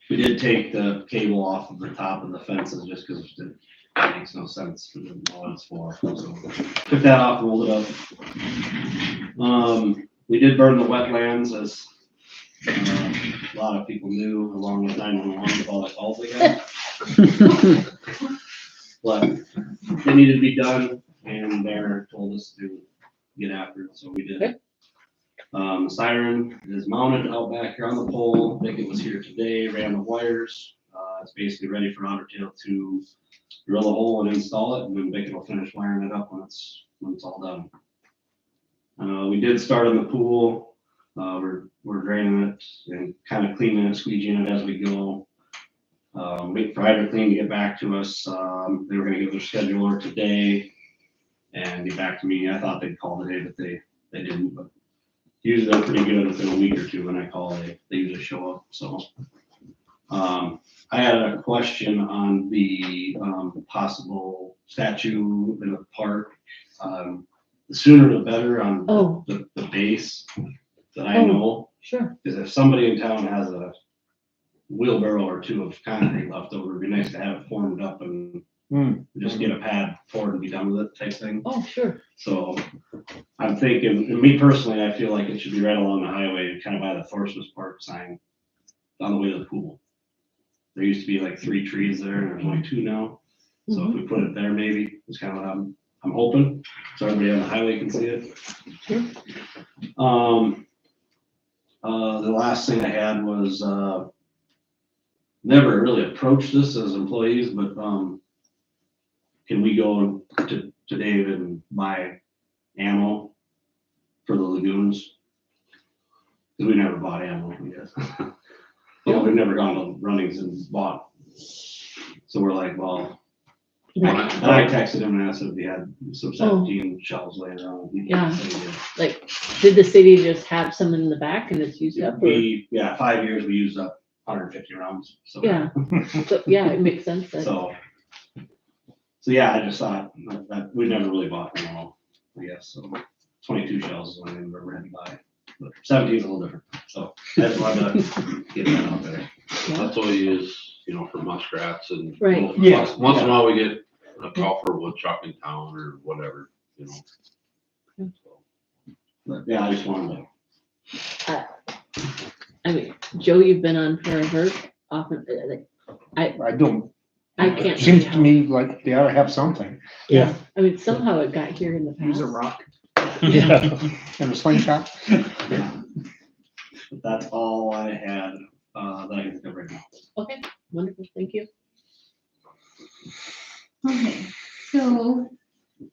We did take the cable off of the top of the fences just because it makes no sense for the what it's for. So took that off, rolled it up. We did burn the wetlands, as a lot of people knew, along with 911 with all the calls they got. But it needed to be done, and Bear told us to get after it, so we did.
Okay.
Siren is mounted out back here on the pole. Bickett was here today, ran the wires. It's basically ready for Otter Tail to drill a hole and install it, and then Bickett will finish wiring it up when it's all done. We did start in the pool. We're draining it and kind of cleaning it, squeegeeing it as we go. Wait for Hydroclean to get back to us. They were going to give their scheduler today and get back to me. I thought they'd call today, but they didn't. But usually they're pretty good within a week or two. When I call, they usually show up. So I had a question on the possible statue in the park. The sooner the better on the base that I know.
Sure.
Because if somebody in town has a wheelbarrow or two of concrete left over, it'd be nice to have it formed up and just get a pad poured and be done with it type thing.
Oh, sure.
So I'm thinking, and me personally, I feel like it should be right along the highway, kind of by the Thorsmith Park sign on the way to the pool. There used to be like 3 trees there and there's only 2 now. So if we put it there, maybe it's kind of what I'm hoping. So everybody on the highway can see it.
Sure.
The last thing I had was, never really approached this as employees, but can we go to David and buy ammo for the lagoons? Because we never bought ammo, I guess. We've never gone to Runnings and bought. So we're like, well, and I texted him and asked if he had some 17 shells laying around.
Yeah. Like, did the city just have some in the back and it's used up? Or?
5 years we used up 150 rounds. So
Yeah. So, yeah, it makes sense. Then.
So yeah, I just thought that we never really bought them all, I guess, so 22 shells is what I remember had to buy. But 17 is a little different, so that's why I get that out there.
That's what we use, you know, for muskrats and.
Right.
Yeah.
Once in a while we get a call for woodchuck in town or whatever, you know.
But yeah, I just wanted to.
I mean, Joe, you've been on forever, often, like,
I don't,
I can't.
seems to me like they ought to have something.
Yeah, I mean, somehow it got here in the
Use a
past.
rock
Yeah.
and a slingshot.
But that's all I had, that I can think of right now.
Okay, wonderful, thank you.
Okay, so,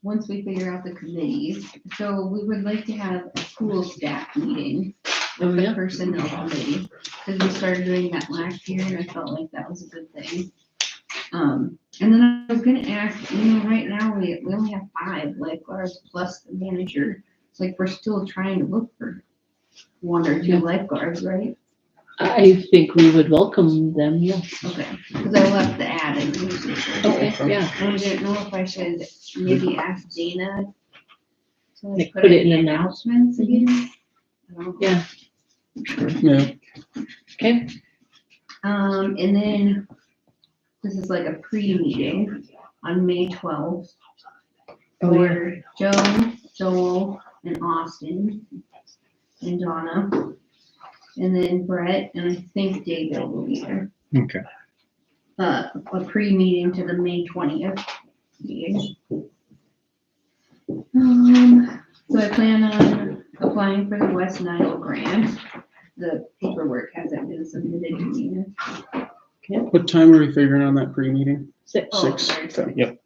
once we figure out the committees, so we would like to have a school staff meeting
Oh,
with the
yeah.
personnel committee, because we started doing that last year, and I felt like that was a good thing. And then I was gonna ask, you know, right now, we only have 5 lifeguards plus the manager. It's like, we're still trying to look for 1 or 2 lifeguards, right?
I think we would welcome them, yeah.
Okay, because I left the ad in the newspaper.
Okay, yeah.
I didn't know if I should maybe ask Dana to
Like,
like
put it in the
announcements again. I don't know.
Yeah.
Yeah.
Okay,
And then this is like a pre-meeting on May 12th
Oh, yeah.
for Joe, Joel, and Austin, and Donna, and then Brett, and I think David will be there.
Okay.
A pre-meeting to the May 20th meeting. So I plan on applying for the West Nile grant. The paperwork hasn't been submitted to me yet.
What time are we figuring on that pre-meeting?
6.
Oh,
6.
sorry.
Yep.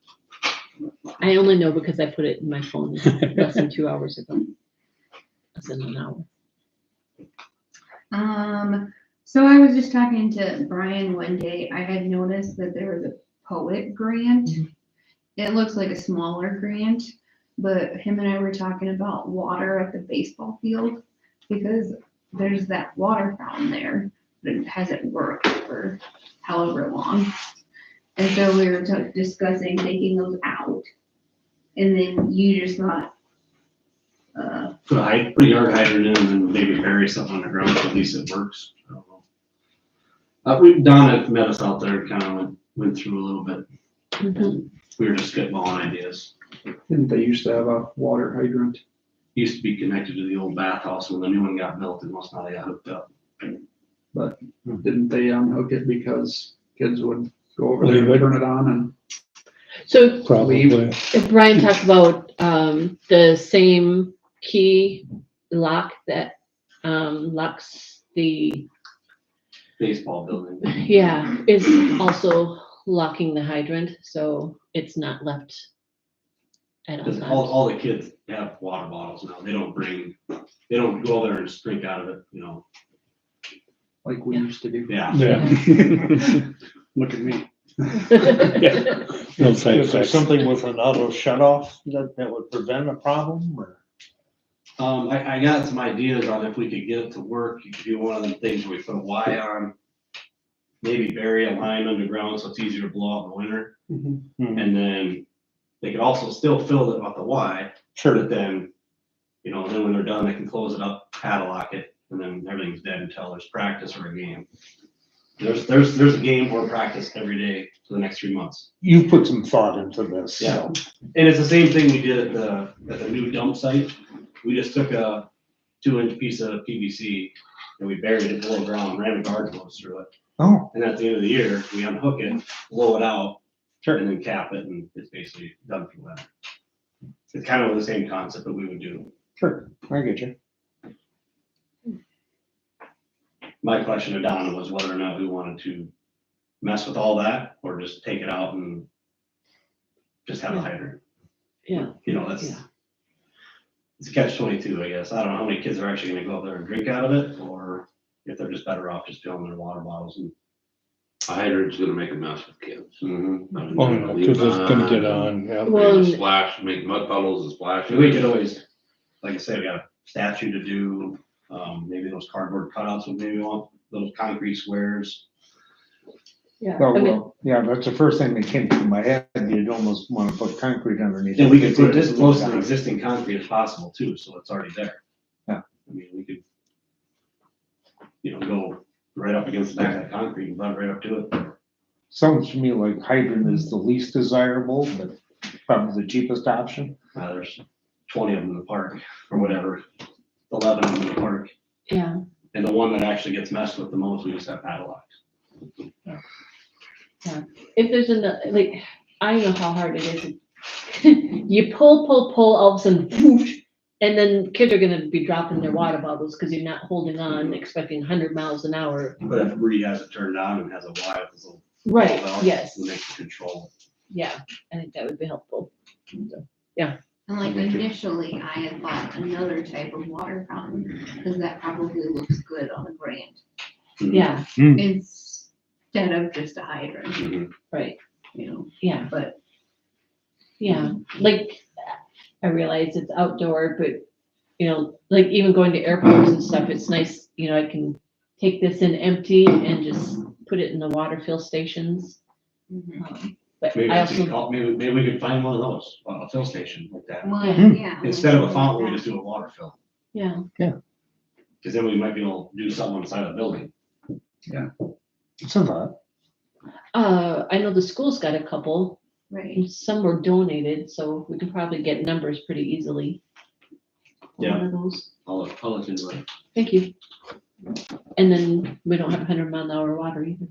I only know because I put it in my phone less than 2 hours ago. Less than an hour.
So I was just talking to Brian one day. I had noticed that there was a poet grant. It looks like a smaller grant, but him and I were talking about water at the baseball field because there's that water fountain there, but it hasn't worked for however long. And so we were discussing taking those out. And then you just thought,
Put a yard hydrant in and then maybe bury something underground, so at least it works. I don't know. Don had met us out there, kind of went through a little bit.
Mhm.
We were just spitballing ideas.
Didn't they used to have a water hydrant?
Used to be connected to the old bathhouse. When the new one got built, it must not have got hooked up.
But didn't they unhook it because kids would go over there and turn it on and
So
Probably.
if Brian talked about, the same key lock that, locks the,
Baseball building.
yeah, is also locking the hydrant, so it's not left at all
Because
times.
all the kids have water bottles now. They don't go there and just drink out of it, you know.
like we used to do.
Yeah.
Look at me.
Is there something with an auto shut off that would prevent a problem or?
I got some ideas on if we could get it to work. You could do one of the things where we put a Y on, maybe bury a line underground so it's easier to blow out in the winter.
Mhm.
And then they could also still fill it with the Y, but then, you know, then when they're done, they can close it up, padlock it, and then everything's dead until there's practice or a game. There's a game or practice every day for the next 3 months.
You put some thought into this.
Yeah.
So.
And it's the same thing we did at the new dump site. We just took a 2-inch piece of PVC and we buried it below ground, ran a garden hose through it.
Oh,
And at the end of the year, we unhook it, blow it out, and then cap it, and it's basically done for that. It's kind of the same concept that we would do.
sure. I get you.
My question to Donna was whether or not we wanted to mess with all that or just take it out and just have a hydrant.
Yeah.
You know, that's,
Yeah.
it's a catch-22, I guess. I don't know how many kids are actually gonna go up there and drink out of it, or if they're just better off just filling their water bottles and.
A hydrant's gonna make a mess with kids.
Mhm.
I mean,
Oh,
they're
no,
leave
'cause it's gonna get
on,
on, yeah.
Well,
and splash, make mud puddles and splash.
We could always, like I said, we got a statue to do, maybe those cardboard cutouts would maybe want, those concrete squares.
Yeah.
Well,
I mean,
well, yeah, that's the first thing that came to my head. You'd almost wanna put concrete underneath.
And
it.
we could put this close to the existing concrete as possible too, so it's already there.
Yeah.
I mean, we could, go right up against the back of that concrete and run right up to it.
Sounds to me like hydrant is the least desirable, but probably the cheapest option.
There's 20 of them in the park, or whatever, 11 of them in the park.
yeah,
And the one that actually gets messed with the most, we just have padlocked.
if there's like, I know how hard it is. You pull, all of a sudden, whoosh, and then kids are gonna be dropping their water bottles because you're not holding on, expecting 100 miles an hour.
But if Bree has it turned on and has a Y with his little
Right,
valve,
yes,
we make the control.
yeah, I think that would be helpful. So,
And like initially, I had bought another type of water fountain, because that probably looks good on a grant,
yeah,
instead of just a hydrant,
Mhm.
right, yeah,
but.
yeah, like, I realize it's outdoor, but, like even going to airports and stuff, it's nice, I can take this in empty and just put it in the water fill stations. But
Maybe,
I
we could
also,
call- maybe we could find one of those, a fill station like that.
Well,
Mhm.
yeah.
Instead of a fountain, we just do a water fill.
yeah,
Because then we might be able to do something inside the building.
It's a lot.
I know the school's got a couple,
Right.
and some were donated, so we can probably get numbers pretty easily.
Yeah.
One of those,
I'll look into it.
thank you. And then we don't have 100-mile-an-hour water either.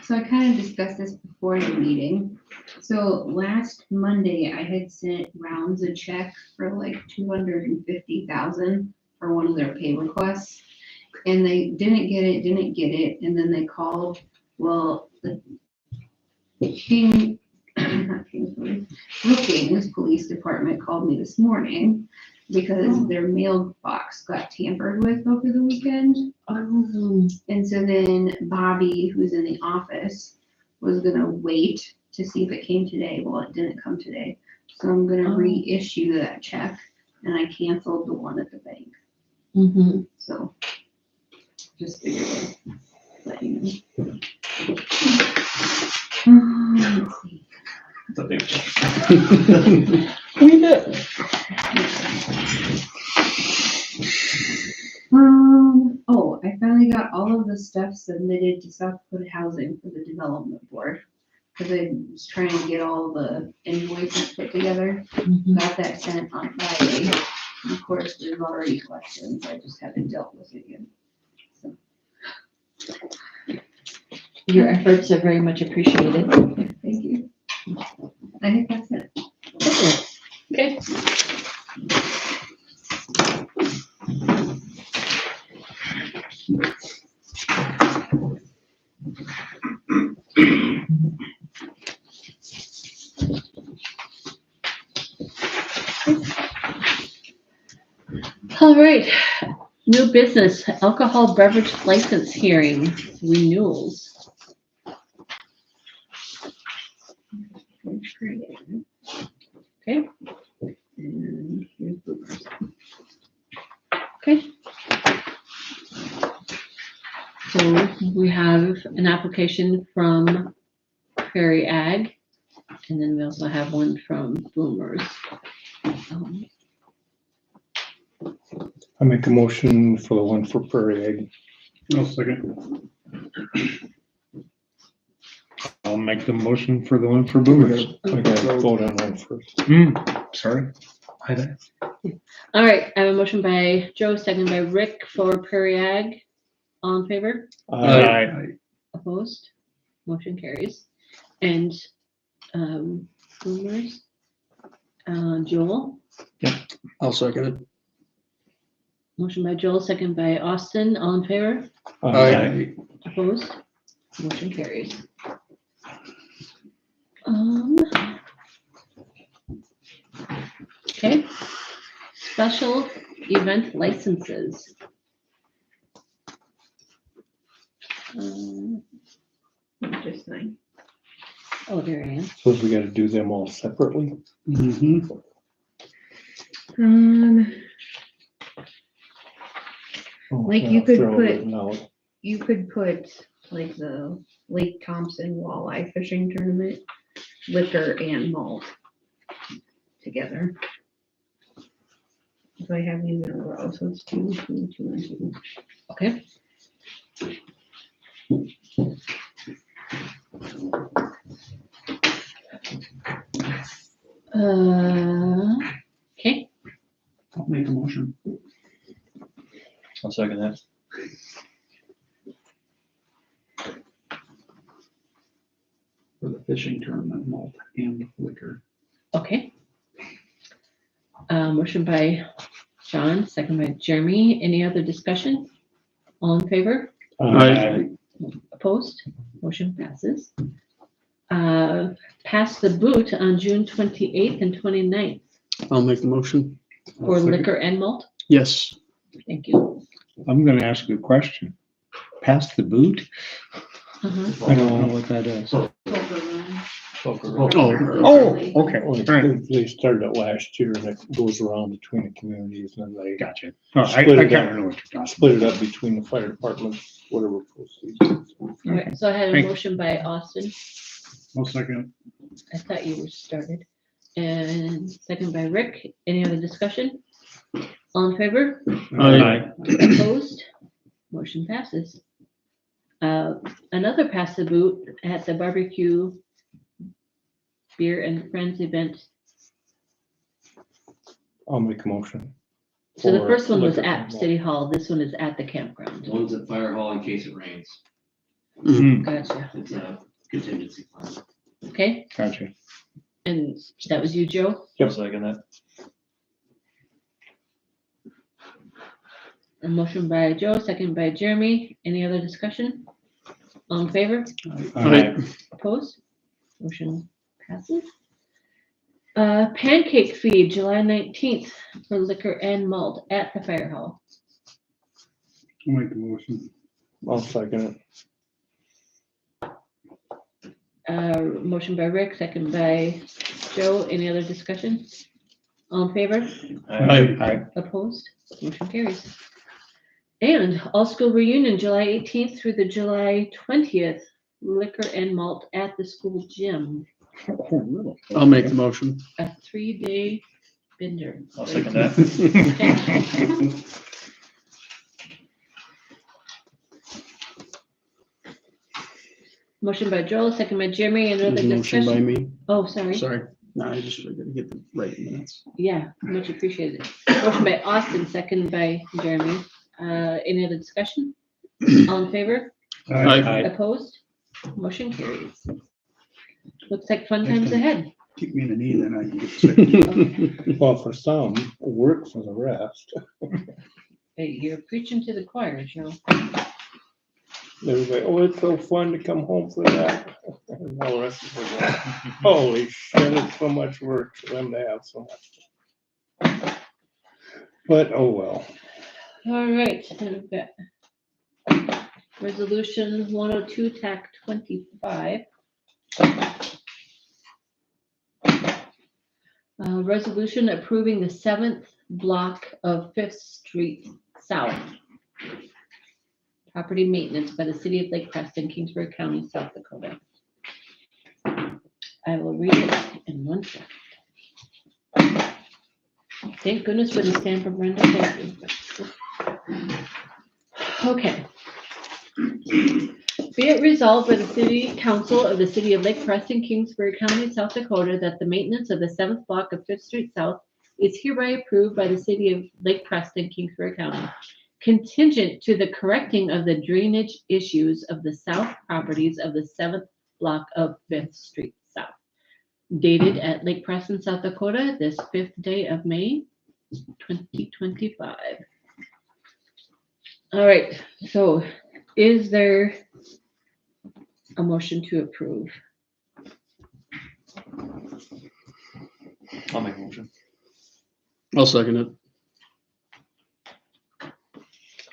So I kind of discussed this before the meeting. So last Monday, I had sent Rounds a check for like 250,000 for one of their pay requests. And they didn't get it, and then they called, well, the Brookings Police Department called me this morning because their mailbox got tampered with over the weekend.
Oh,
And so then Bobby, who's in the office, was gonna wait to see if it came today. Well, it didn't come today. So I'm gonna
Oh.
reissue that check, and I canceled the one at the bank.
mm-hmm.
So just figured I'd let you know. Let's see.
It's a big check.
We did.
Oh, I finally got all of the stuff submitted to South Dakota Housing for the Development Board. Cause I was trying to get all the invoices put together.
Mhm.
Got that sent on Friday. And of course, there's already questions. I just haven't dealt with it yet.
Your efforts are very much appreciated.
Thank you. I think that's it.
Okay. All right, new business, alcohol beverage license hearing renewals. Okay.
And here's Boomer's.
Okay. So we have an application from Prairie Ag, and then we also have one from Bloomers.
I make a motion for the one for Prairie Egg.
No second.
I'll make the motion for the one for Boomers.
I gotta vote on one first.
Sorry.
All right, I have a motion by Joe, second by Rick for Prairie Ag. All in favor? Opposed? Motion carries. And, Bloomers, Joel,
I'll second it.
motion by Joel, second by Austin, all in favor?
Aye.
Opposed? Motion carries. Okay, special event licenses.
Just sign.
Oh, there I am.
Suppose we gotta do them all separately?
Mm-hmm.
Like you could put- you could put like the Lake Thompson Walleye Fishing Tournament, liquor and malt together. So I have these in a row, so it's 2, 2, 2, and 2.
Okay. Okay,
I'll make a motion.
I'll second that.
For the fishing tournament, malt and liquor.
okay. Motion by John, second by Jeremy. Any other discussion? All in favor? Opposed? Motion passes. Pass the boot on June 28th and 29th
I'll make the motion.
for liquor and malt.
Yes.
Thank you.
I'm gonna ask a question. Pass the boot?
Uh-huh.
I don't know what that is.
Poker run.
Oh, okay,
Well,
right.
They started it last year and it goes around between the communities and then they
Gotcha. Oh, I
Split it
can't
up.
remember what you're talking
split it up between the fire departments, whatever proceeds.
All right, so I had a
Thank-
motion by Austin.
I'll second
I thought you were started. And second by Rick. Any other discussion? All in favor?
Aye.
Opposed? Motion passes. Another pass the boot at the barbecue beer and friends event.
I'll make a motion.
So the
for
first one was
liquor
at
and malt.
City Hall. This one is at the campground.
One's at Fire Hall in case it rains.
about.
Gotcha.
It's a contingency plan.
Okay,
Gotcha.
and that was you, Joe?
I'll second that.
A motion by Joe, second by Jeremy. Any other discussion? All in favor?
Aye.
Opposed? Motion passes. Pancake feed, July 19th for liquor and malt at the fire hall.
it. I'll make the motion.
I'll second it.
Motion by Rick, second by Joe. Any other discussion? All in favor?
Aye.
Opposed? Motion carries. And all school reunion, July 18th through the July 20th, liquor and malt at the school gym.
Oh, really?
I'll make the motion.
A 3-day bender.
I'll second that.
Motion by Joel, second by Jeremy. Any other
There's a motion by
discussion?
me.
Oh, sorry.
Sorry. No, I just gotta get the right minutes.
Yeah, much appreciated. Motion by Austin, second by Jeremy. Any other discussion? All in favor?
Aye.
Opposed? Motion carries. Looks like fun times ahead.
Kick me in the knee, then I can get sick.
Well, for some, work for the rest.
Hey, you're preaching to the choir, Joe.
Everybody, oh, it's so fun to come home for that. And all the rest of it, like, holy shit, it's so much work for them to have so much. But, oh well.
All right, then we've got resolution 102, TAC 25. Resolution approving the 7th block of 5th Street South. Property maintenance by the city of Lake Preston, Kingsbury County, South Dakota. I will read it in 1 second. Thank goodness for the stand for Brenda. Thank you. Okay. Be it resolved by the City Council of the City of Lake Preston, Kingsbury County, South Dakota, that the maintenance of the 7th block of 5th Street South is hereby approved by the City of Lake Preston, Kingsbury County, contingent to the correcting of the drainage issues of the south properties of the 7th block of 5th Street South. Dated at Lake Preston, South Dakota, this 5th day of May, 2025. All right, so is there a motion to approve?
I'll make a motion.
I'll second it.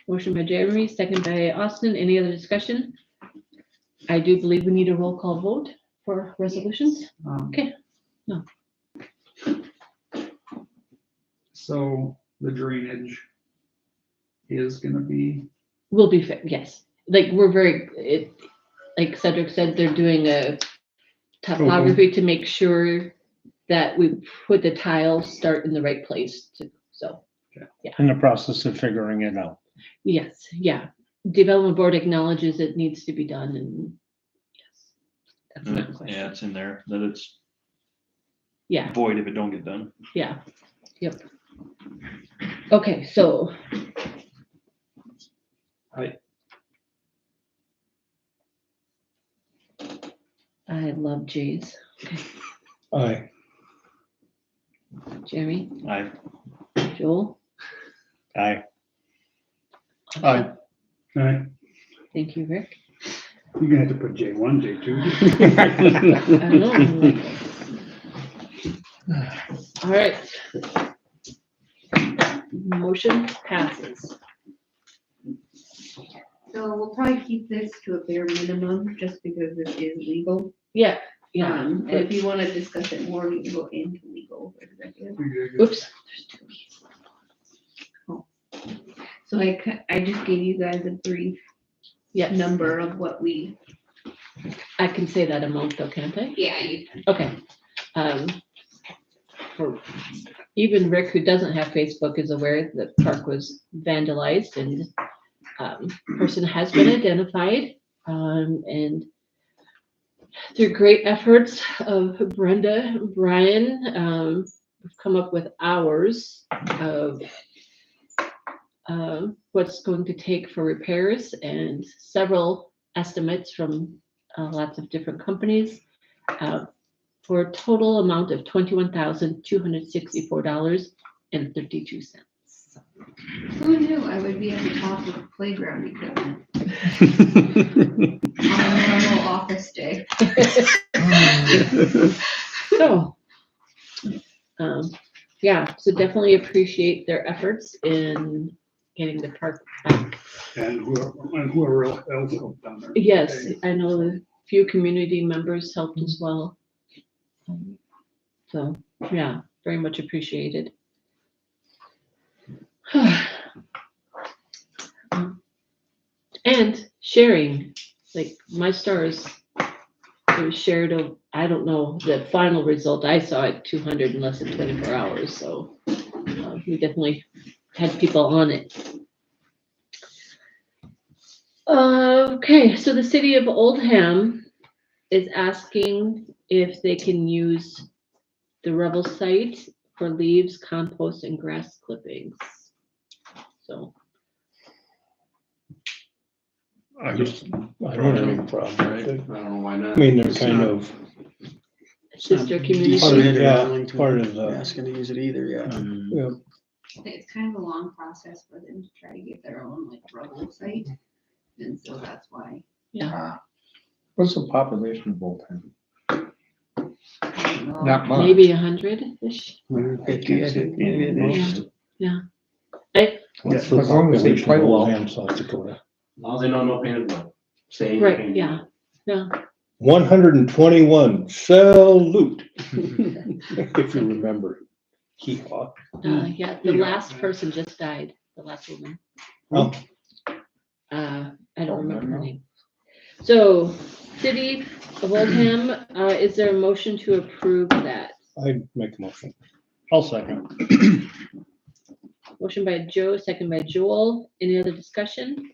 Motion by Jeremy, second by Austin. Any other discussion? I do believe we need a roll call vote for resolutions. Okay. No.
So the drainage is gonna be,
Will be, yes. like, we're like Cedric said, they're doing a topography to make sure that we put the tiles start in the right place so.
In the process of figuring it out.
Yes, yeah. Development board acknowledges it needs to be done and yes. That's not a
Yeah,
question.
it's in there, that it's
Yeah,
void if it don't get done.
yeah, yep. Okay, so.
Aye.
I love J's.
Aye.
Jeremy,
Aye.
Joel?
Aye.
Aye.
Alright,
Thank you, Rick.
you're gonna have to put J1, J2.
I know. All right. Motion passes.
So we'll probably keep this to a bare minimum, just because this is legal.
Yeah, yeah.
And if you wanna discuss it more, we can go into legal executive.
Oops.
So I just gave you guys a brief
Yes,
number of what we,
I can say that amount though, can't I?
yeah, you
Okay. For even Rick, who doesn't have Facebook, is aware that the park was vandalized and person has been identified. And through great efforts of Brenda and Brian, we've come up with hours of what's going to take for repairs and several estimates from lots of different companies for a total amount of $21,264.32.
who knew I would be at the top of playground equipment on a normal office day?
So, yeah, so definitely appreciate their efforts in getting the park back.
And whoever else helped down there.
Yes, I know a few community members helped as well. So, yeah, very much appreciated. And sharing, like my stars, it was shared, I don't know, the final result, I saw it 200 in less than 24 hours, so we definitely had people on it. Okay, so the city of Oldham is asking if they can use the Rebel site for leaves, compost, and grass clippings. So.
I don't have any problem with it.
I don't know why not.
I mean, they're kind of
Sister community.
part of the,
Asking to use it either, yeah.
yeah.
It's kind of a long process for them to try to get their own like rubble site, and so that's why.
Yeah,
What's the population of Oldham?
I don't know.
Not much.
maybe 100-ish.
150, I think, maybe at most.
Yeah.
What's
Yeah,
the
as long as they
population
play
of
well.
Oldham, South Dakota?
Now they don't know painted wood. Same.
Right,
painted
yeah.
wood.
121, salute. If you remember. Keehaw.
Yeah, the last person just died, the last woman.
Oh.
I don't remember her name. So, City of Oldham, is there a motion to approve that?
I'd make a motion.
I'll second.
Motion by Joe, second by Joel. Any other discussion?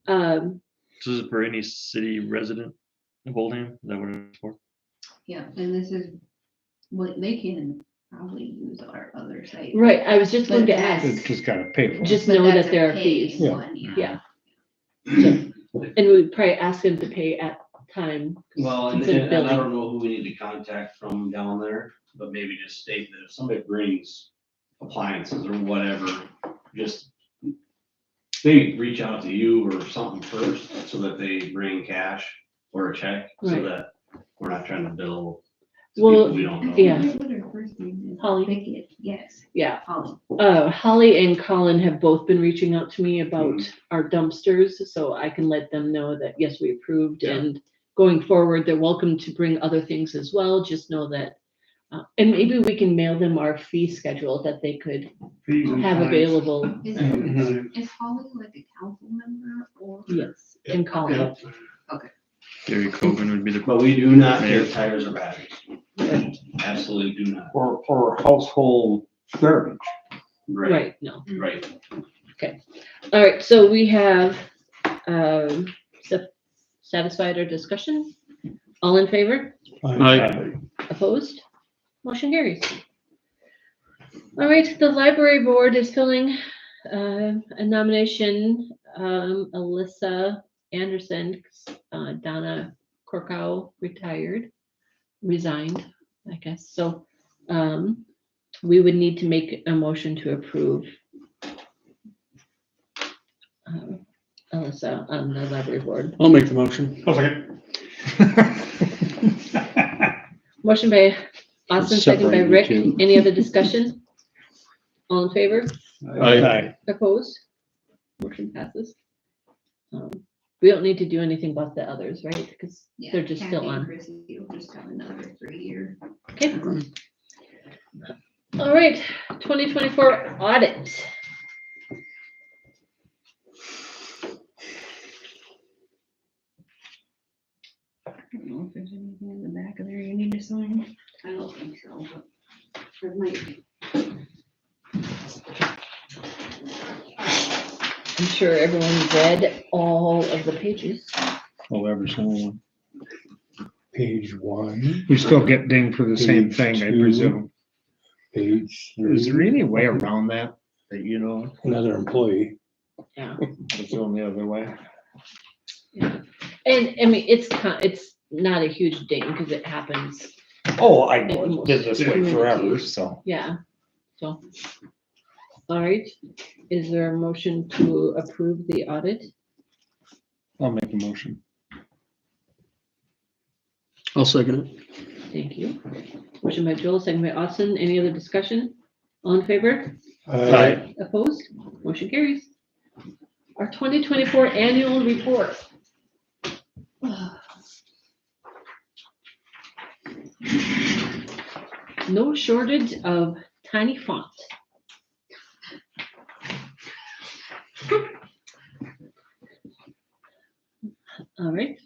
So is it for any city resident of Oldham? Is that what it's for?
Yeah, and this is what they can probably use our other site.
Right, I was just going to
But
ask,
It's just gotta pay for it.
just
But
know
that's
that
a
there are
paid
fees.
one,
Yeah. And we'd probably ask them to pay at time. 'cause
Well, and
it's in
I
billing.
don't know who we need to contact from down there, but maybe just state that if somebody brings appliances or whatever, just maybe reach out to you or something first, so that they bring cash or a check, so
Right.
that we're not trying to bill
Well,
people we don't know.
yeah.
What her first name is?
Holly.
Pickett, yes,
Yeah.
Holly.
Holly and Colin have both been reaching out to me about
Mm-hmm.
our dumpsters, so I can let them know that, yes, we approved,
Yeah.
and going forward, they're welcome to bring other things as well, just know that And maybe we can mail them our fee schedule that they could
Fees and
have
fines.
available.
Is Holly like a council member or?
Yes, and call them.
Gary Coben would be the.
But we do not
Mayor.
get tires or batteries. Absolutely do not.
Or household garbage.
Right, no.
Right.
All right, so we have, satisfied our discussion? All in favor? Opposed? Motion carries. All right, the library board is filling a nomination, Alyssa Anderson, Donna Corkow resigned, I guess. So we would need to make a motion to approve Alyssa on the library board.
I'll make the motion.
I'll second.
Motion by Austin, second by
Separate the
Rick.
two.
Any other discussion? All in favor?
Aye.
Opposed? Motion passes. We don't need to do anything about the others, right? Because
Yeah,
they're just still
Kathy and
on.
Chrissy will just have another 3-year.
Okay. All right, 2024 audit.
I don't know if there's anything in the back of there you need to sign. I don't think so, but there might be.
I'm sure everyone read all of the pages.
Oh, every single one.
Page 1,
We still get dinged for the same thing, I
Page
presume.
page
Is there
3,
any way around that, you know,
another employee.
Yeah.
it's going the other way?
And I mean, it's not a huge ding because it happens.
Oh, I did this way forever, so.
Yeah. So. All right. Is there a motion to approve the audit?
I'll make a motion.
I'll second it.
Thank you. Motion by Joel, second by Austin. Any other discussion? All in favor?
Aye.
Opposed? Motion carries. Our 2024 annual report. No shortage of tiny font. All right.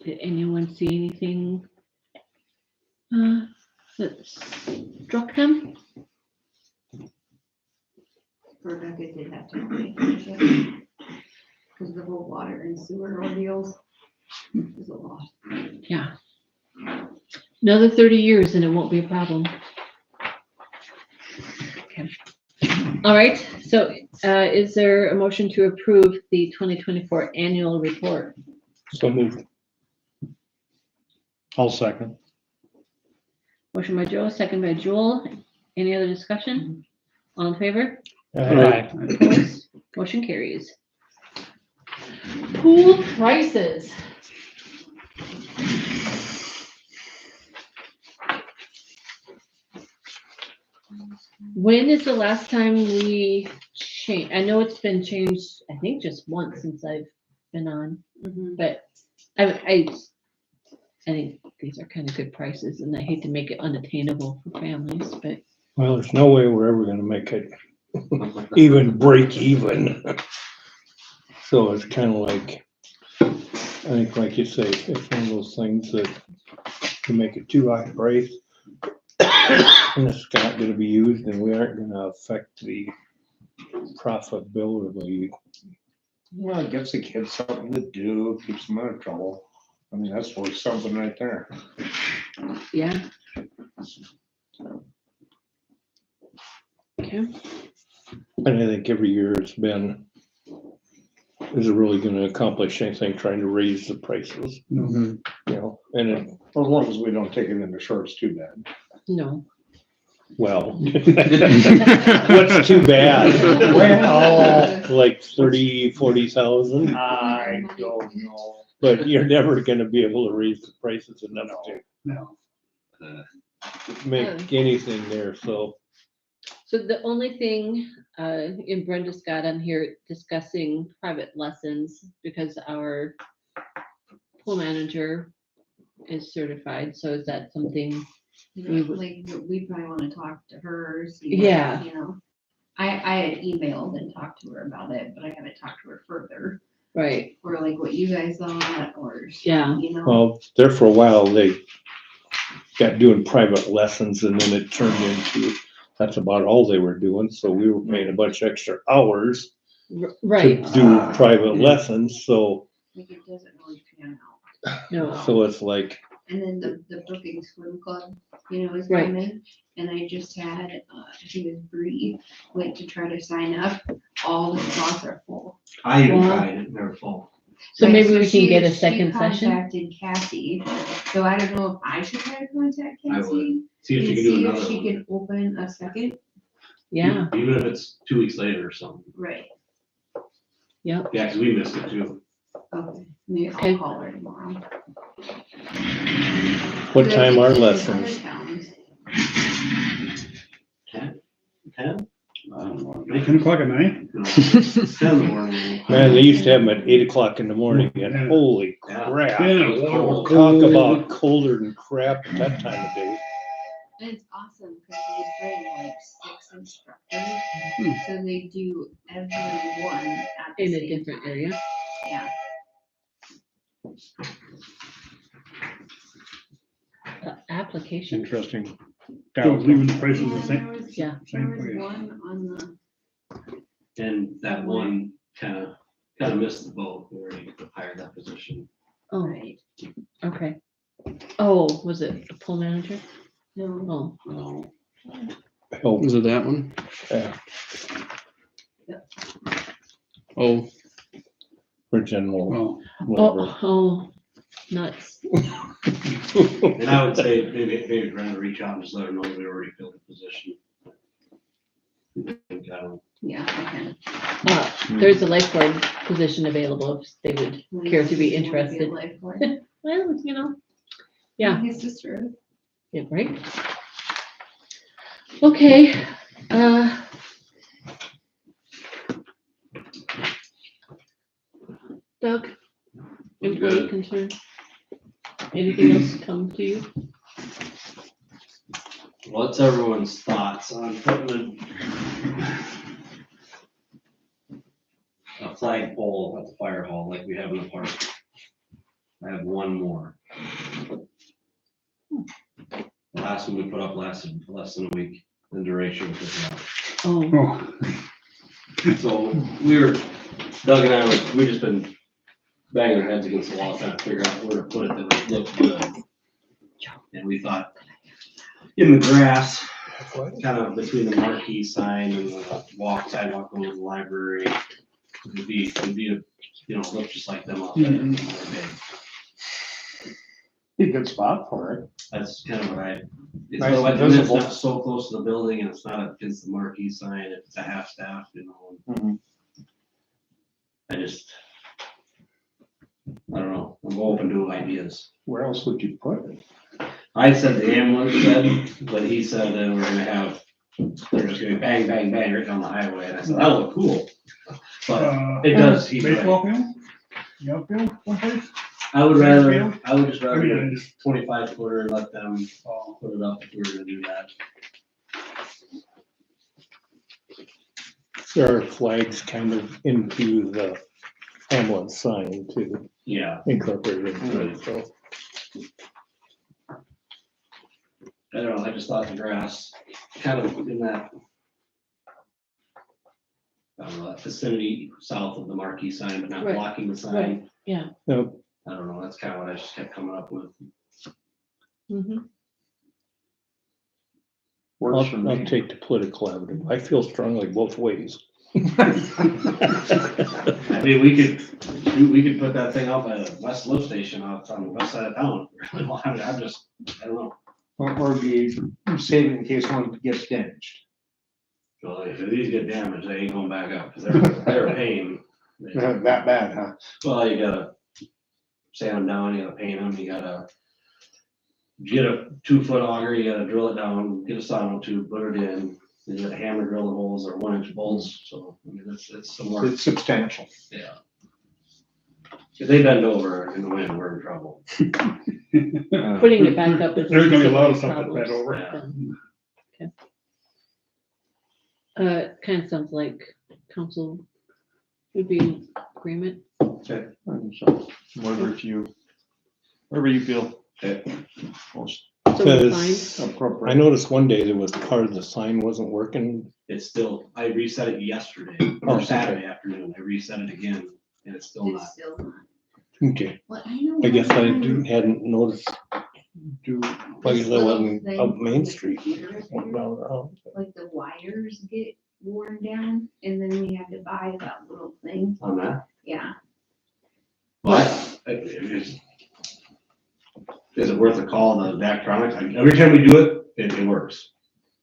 Did anyone see anything that struck them?
Rebecca did have to make because of the whole water and sewer ordeals. It was a lot.
Yeah. Another 30 years and it won't be a problem. Okay. All right, so is there a motion to approve the 2024 annual report?
So moved.
I'll second.
Motion by Joe, second by Joel. Any other discussion? All in favor?
Aye.
Opposed? Motion carries. Pool prices. When is the last time we changed? I know it's been changed, I think just once since I've been on, but I think these are kind of good prices and I hate to make it unattainable for families, but
Well, there's no way we're ever gonna make it even break even. So it's kind of like, I think like you say, it's one of those things that can make it too high price. And it's not gonna be used and we aren't gonna affect the profitability.
Well, it gives the kids something to do, keeps them out of trouble. I mean, that's worth something right there.
yeah. Okay.
And I think every year it's been, is it really gonna accomplish anything trying to raise the prices,
Mm-hmm.
you know? And it,
As long as we don't take it into shorts too bad.
No.
well, what's too bad?
Well,
Like 30, 40,000,
I don't know.
but you're never gonna be able to raise the prices enough to
No.
make anything there, so.
So the only thing, in Brenda's got on here discussing private lessons because our pool manager is certified, so is that something? We would-
Like, we probably wanna talk to her, see.
Yeah.
You know, I had emailed and talked to her about it, but I haven't talked to her further,
Right,
or like what you guys thought, or,
yeah,
you know.
Well, there for a while, they got doing private lessons and then it turned into, that's about all they were doing, so we were paying a bunch of extra hours to
right,
do private lessons, so,
Like, it doesn't really pan out.
no,
so it's like,
And then the Brookings Swim Club, you know, is
Right.
coming, and I just had, I think it was Bree, went to try to sign up, all the spots are full.
I even
Wow.
tried it, they're full.
so
Like,
maybe we
she-
can get a
she
second session?
Contacted Cassie, so I don't know if I should try to contact
I would.
Cassie.
See if you
And
can do
see if
another
she
one.
can open a second,
Yeah,
Even if it's 2 weeks later or something.
right,
yep,
Yeah, cause we missed it too.
okay, maybe
Okay.
I'll call her tomorrow.
what
But
time are
in other
lessons?
towns,
10? 10? I don't know.
10 o'clock at night?
No, 10 in the morning.
Man, they used to have them at 8 o'clock in the morning, and
Yeah.
holy
Yeah.
crap.
Yeah,
Cold.
Talk about colder than crap at that time of day.
and it's awesome, cause they train like 6 instructors, so they do everyone at the
in a
same
different
time.
area.
Yeah,
Application,
Interesting.
So leaving the prices the
yeah,
same.
there was,
Yeah.
there was
Okay.
one on the,
And that one kinda missed the boat. We already hired that position.
oh,
right,
okay. Oh, was it a pool manager?
no,
Oh,
No.
Oh,
Is it that one?
yeah,
Oh,
for general,
Well,
whatever.
oh, nuts.
And I would say maybe Brenda reach out and just let her know we already filled the position.
yeah, okay.
There's a lifeguard position available if they would care to be
Wanna
interested.
a lifeguard?
Well, you know, yeah,
His sister.
yeah, right? Okay, Doug, employee
Good.
concern? Anything else come to you?
What's everyone's thoughts on putting a flagpole at the fire hall like we have in the park? I have one more. The last one we put up lasted less than a week in duration.
Oh,
oh,
So Doug and I we just been banging our heads against the wall trying to figure out where to put it that would look good. And we thought in the grass, kind of between the marquee sign and the sidewalk going to the library, it'd be look just like them out there.
Be a good spot for it.
That's kind of what it's
Nice and
and it's
visible.
not so close to the building and it's not against the marquee sign, it's a half staff,
Mhm.
I don't know, I'm open to ideas.
Where else would you put it?
I said the ambulance shed, but he said that we're gonna have, they're just gonna bang, bang, bang right down the highway, and I said, that'll look cool. But it does, he's right.
baseball field? The outfield, someplace?
I would just
I
rather
mean,
get
I
a
just,
25 footer and let them
oh,
put it up if we were gonna do that.
There are flags kind of into the ambulance sign too,
Yeah,
incorporated into it, so.
I don't know, I just thought the grass, kind of in that, I don't know, that vicinity south of the marquee sign, but not
Right,
blocking the sign.
right, yeah.
Yep.
I don't know, that's kind of what I just kept coming up with.
Mhm.
I'll take the political avenue. I feel strongly both ways.
I mean, we could put that thing out by the west lift station out on the west side of town. I mean, I don't know.
Or be saving in case one gets damaged.
So if these get damaged, they ain't going back up, because they're a pain.
That bad, huh?
Well, you gotta sand them down, you gotta paint them, you gotta get a 2-foot auger, you gotta drill it down, get a sono tube, put it in, Is it hammer drill holes or 1-inch bolts? So, I mean, it's some work.
It's substantial.
Yeah. If they bend over in the wind, we're in trouble.
Putting it back up is.
There's gonna be a lot of stuff that
problems.
bent over.
Yeah.
Kind of sounds like council would be in agreement.
Okay.
So, wherever you feel.
Okay.
Most
So we're
Because
fine.
I
appropriate.
noticed one day there was part of the sign wasn't working.
It's still, I reset it yesterday,
Oh,
or
okay.
Saturday afternoon. I reset it again and it's still not.
It's still not.
Okay,
Well, I know.
I guess I
one time
hadn't noticed.
Do,
Like
this
I
little
wasn't
thing
up
on
Main
the
Street.
computer up
Went
there,
down around.
like the wires get worn down and then we had to buy that little thing.
On that.
Yeah.
But is it worth a call on the Daktronics? Every time we do it, it works.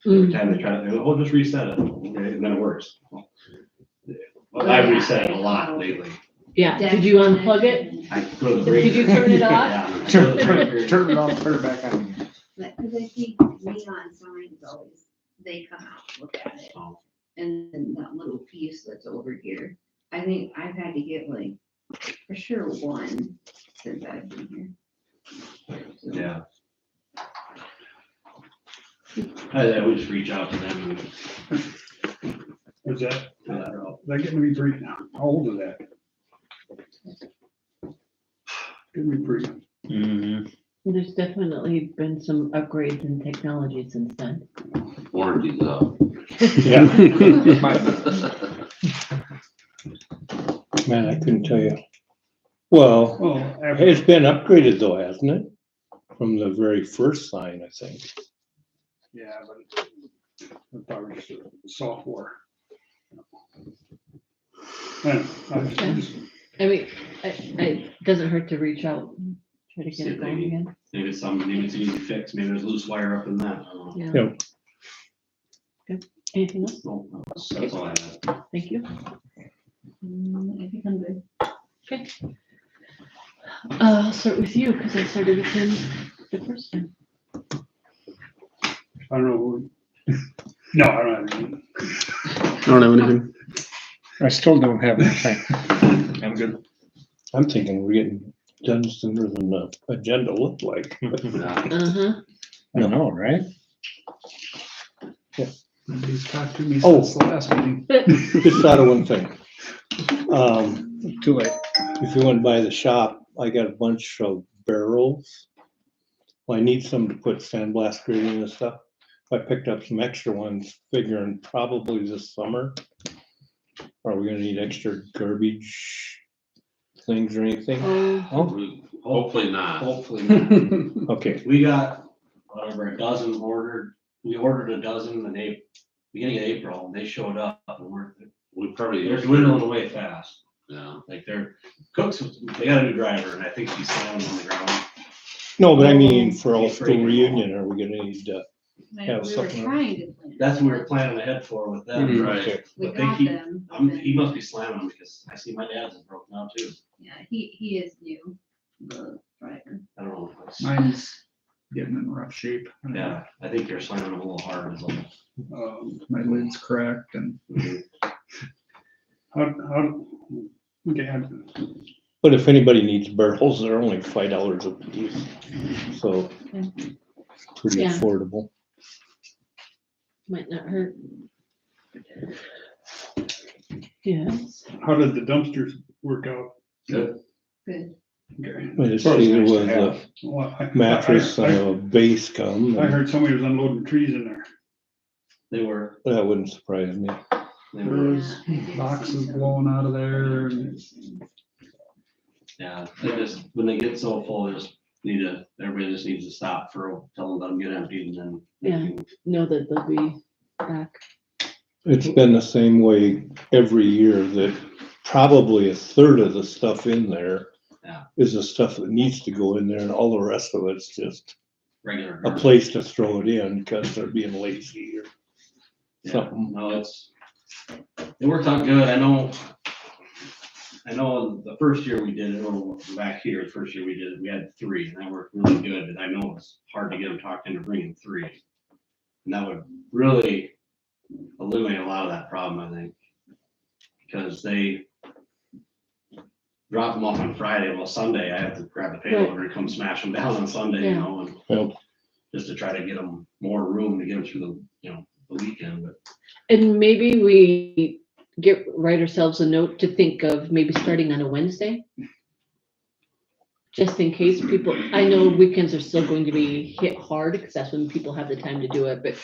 Every time they try to, oh, just reset it, okay, and then it works. Well, I've reset it a lot lately.
Yeah, did you unplug it?
I go to the.
Did you turn it off?
Yeah. I go to the breaker.
Turn it off, turn it back on.
Because I think neon signs always, they come out, to look at it.
Oh.
And then that little piece that's over here, I think I've had to get like, for sure one since I've been here. So,
Yeah. I would just reach out to them
is that,
and let her out.
that getting to be pretty now? How old is that? Getting to be pretty.
Mhm.
There's definitely been some upgrades in technology since then.
Warranty's up.
Yeah. Man, I couldn't tell you. Well,
Well, after,
it's been upgraded though, hasn't it? From the very first sign, I think.
yeah, but it's probably just software. I just,
I mean, it doesn't hurt to reach out, try to get it going again.
Maybe it's something, maybe it's an easy fix, maybe there's a loose wire up in that. I don't know.
Yeah. Anything else?
No, that's all I have.
Thank you.
I think I'm good.
Okay. I'll start with you because I started with him the first time.
I don't know. No, I don't have anything.
I don't have anything.
I still don't have anything.
I'm good.
I'm thinking we're getting done sooner than the agenda looked like.
Uh-huh.
I know, right?
Nobody's talked to me
Oh.
since the last meeting.
Just thought of one thing.
Too late.
If you went by the shop, I got a bunch of barrels. Well, I need some to put sandblast grading and stuff. I picked up some extra ones, figuring probably this summer. Are we gonna need extra garbage things or anything?
Oh,
Hopefully not.
Hopefully not.
Okay,
We got, whatever, a dozen ordered, we ordered a dozen in the beginning of April, and they showed up, and
We probably.
they're dwindling away fast.
Yeah.
Like they're, cooks, they got a new driver, and I think she's slamming on the ground.
no, but I mean, for all school reunion, are we gonna need to?
Like,
Yeah,
we were
something-
trying to plan.
That's what we were planning ahead for with them.
Mm-hmm.
Right.
Okay.
We
But they
got
keep-
them. but
He
then-
must be slamming them, because I see my dad's is broke now too.
Yeah, he is new, the driver.
I don't know. if it's-
Mine's getting in rough shape.
Yeah, I think you're slamming them a little hard, is all.
My lid's cracked and
Okay,
But if anybody needs barrels, they're only $5 a piece, so pretty
Yeah.
affordable.
might not hurt. Yes.
how did the dumpsters work out?
Good.
Good.
Okay.
But it's
Well, it's
either
nice to
with
have.
a
Well,
mattress and a base come,
I heard somebody was unloading trees in there.
They were,
that wouldn't surprise me.
they
there
were,
was boxes blowing out of there and
yeah, they just, when they get so full, they just everybody just needs to stop tell them let them get emptied, and then. they
Yeah.
can-
Know that they'll be back.
It's been the same way every year, that probably a third of the stuff in there
Yeah.
is the stuff that needs to go in there, and all the rest of it's just
Regular.
a
garbage.
place to throw it in because they're being lazy or
Yeah,
something.
no, it worked out good. I know the first year we did it, or back here, the first year we did it, we had 3, and that worked really good, and I know it's hard to get them talked into bringing 3. And that would really eliminate a lot of that problem, I think. Because they drop them off on Friday, well, Sunday, I have to grab the payloader and come smash them down on Sunday, you
Yeah.
know, and
Yep.
just to try to get them more room to get them through the, you know, the weekend, but
And maybe we write ourselves a note to think of maybe starting on a Wednesday. Just in case people, I know weekends are still going to be hit hard because that's when people have the time to do it, but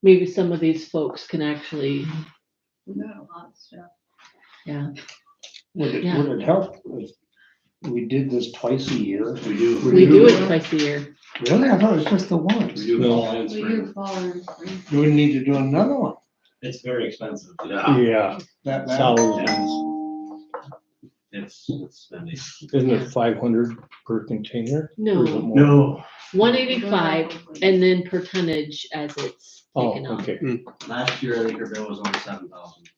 maybe some of these folks can actually,
We got a lot of stuff.
yeah.
Would it,
Yeah.
would it help if we did this twice a year?
we do.
We do it twice a year.
Really? I thought it was just the
We
once.
do
No.
fall and
We
spring.
do fall and spring.
Do we need to do another one?
It's very expensive.
Yeah,
That bad?
It's spendy.
isn't it 500 per container?
No.
Or is it more?
No.
185 and then per tonnage as it's
Oh,
taken off.
okay,
Last year, I think our bill was only 7,000.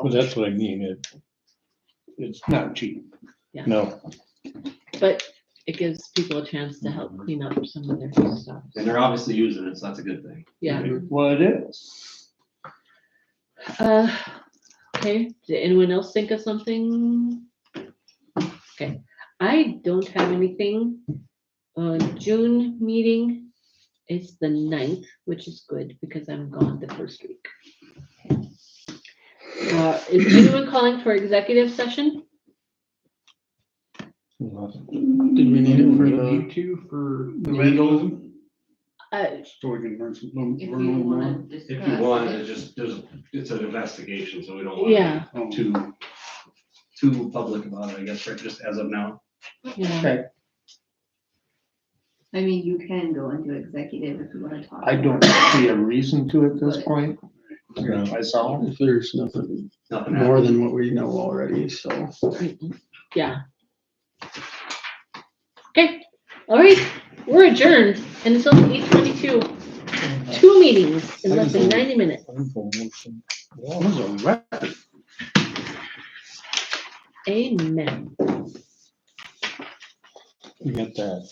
well, that's what I mean,
It's not cheap.
no,
But it gives people a chance to help clean up some of their stuff.
And they're obviously using it, so that's a good thing.
Yeah.
Well, it is.
Okay, did anyone else think of something? Okay, I don't have anything. June meeting is the 9th, which is good because I'm gone the first week. Is anyone calling for executive session?
nothing.
Did we need it for
We
the
need to for the
vandalism?
So we can learn some,
If
learn a
you
little more.
wanna discuss.
If you want,
it.
it's just, it's an investigation, so we don't want
Yeah.
to be too public about it, I guess, right, just as of now.
Yeah.
I mean, you can go into executive if you wanna talk.
I don't see a reason to at this
But-
point.
Yeah.
Myself.
If there's nothing
Nothing
more
happened.
than what we know already, so.
Yeah. Okay, all right, we're adjourned and it's only 8:22. 2 meetings in less than 90 minutes.
That was a record.
Amen.
You got that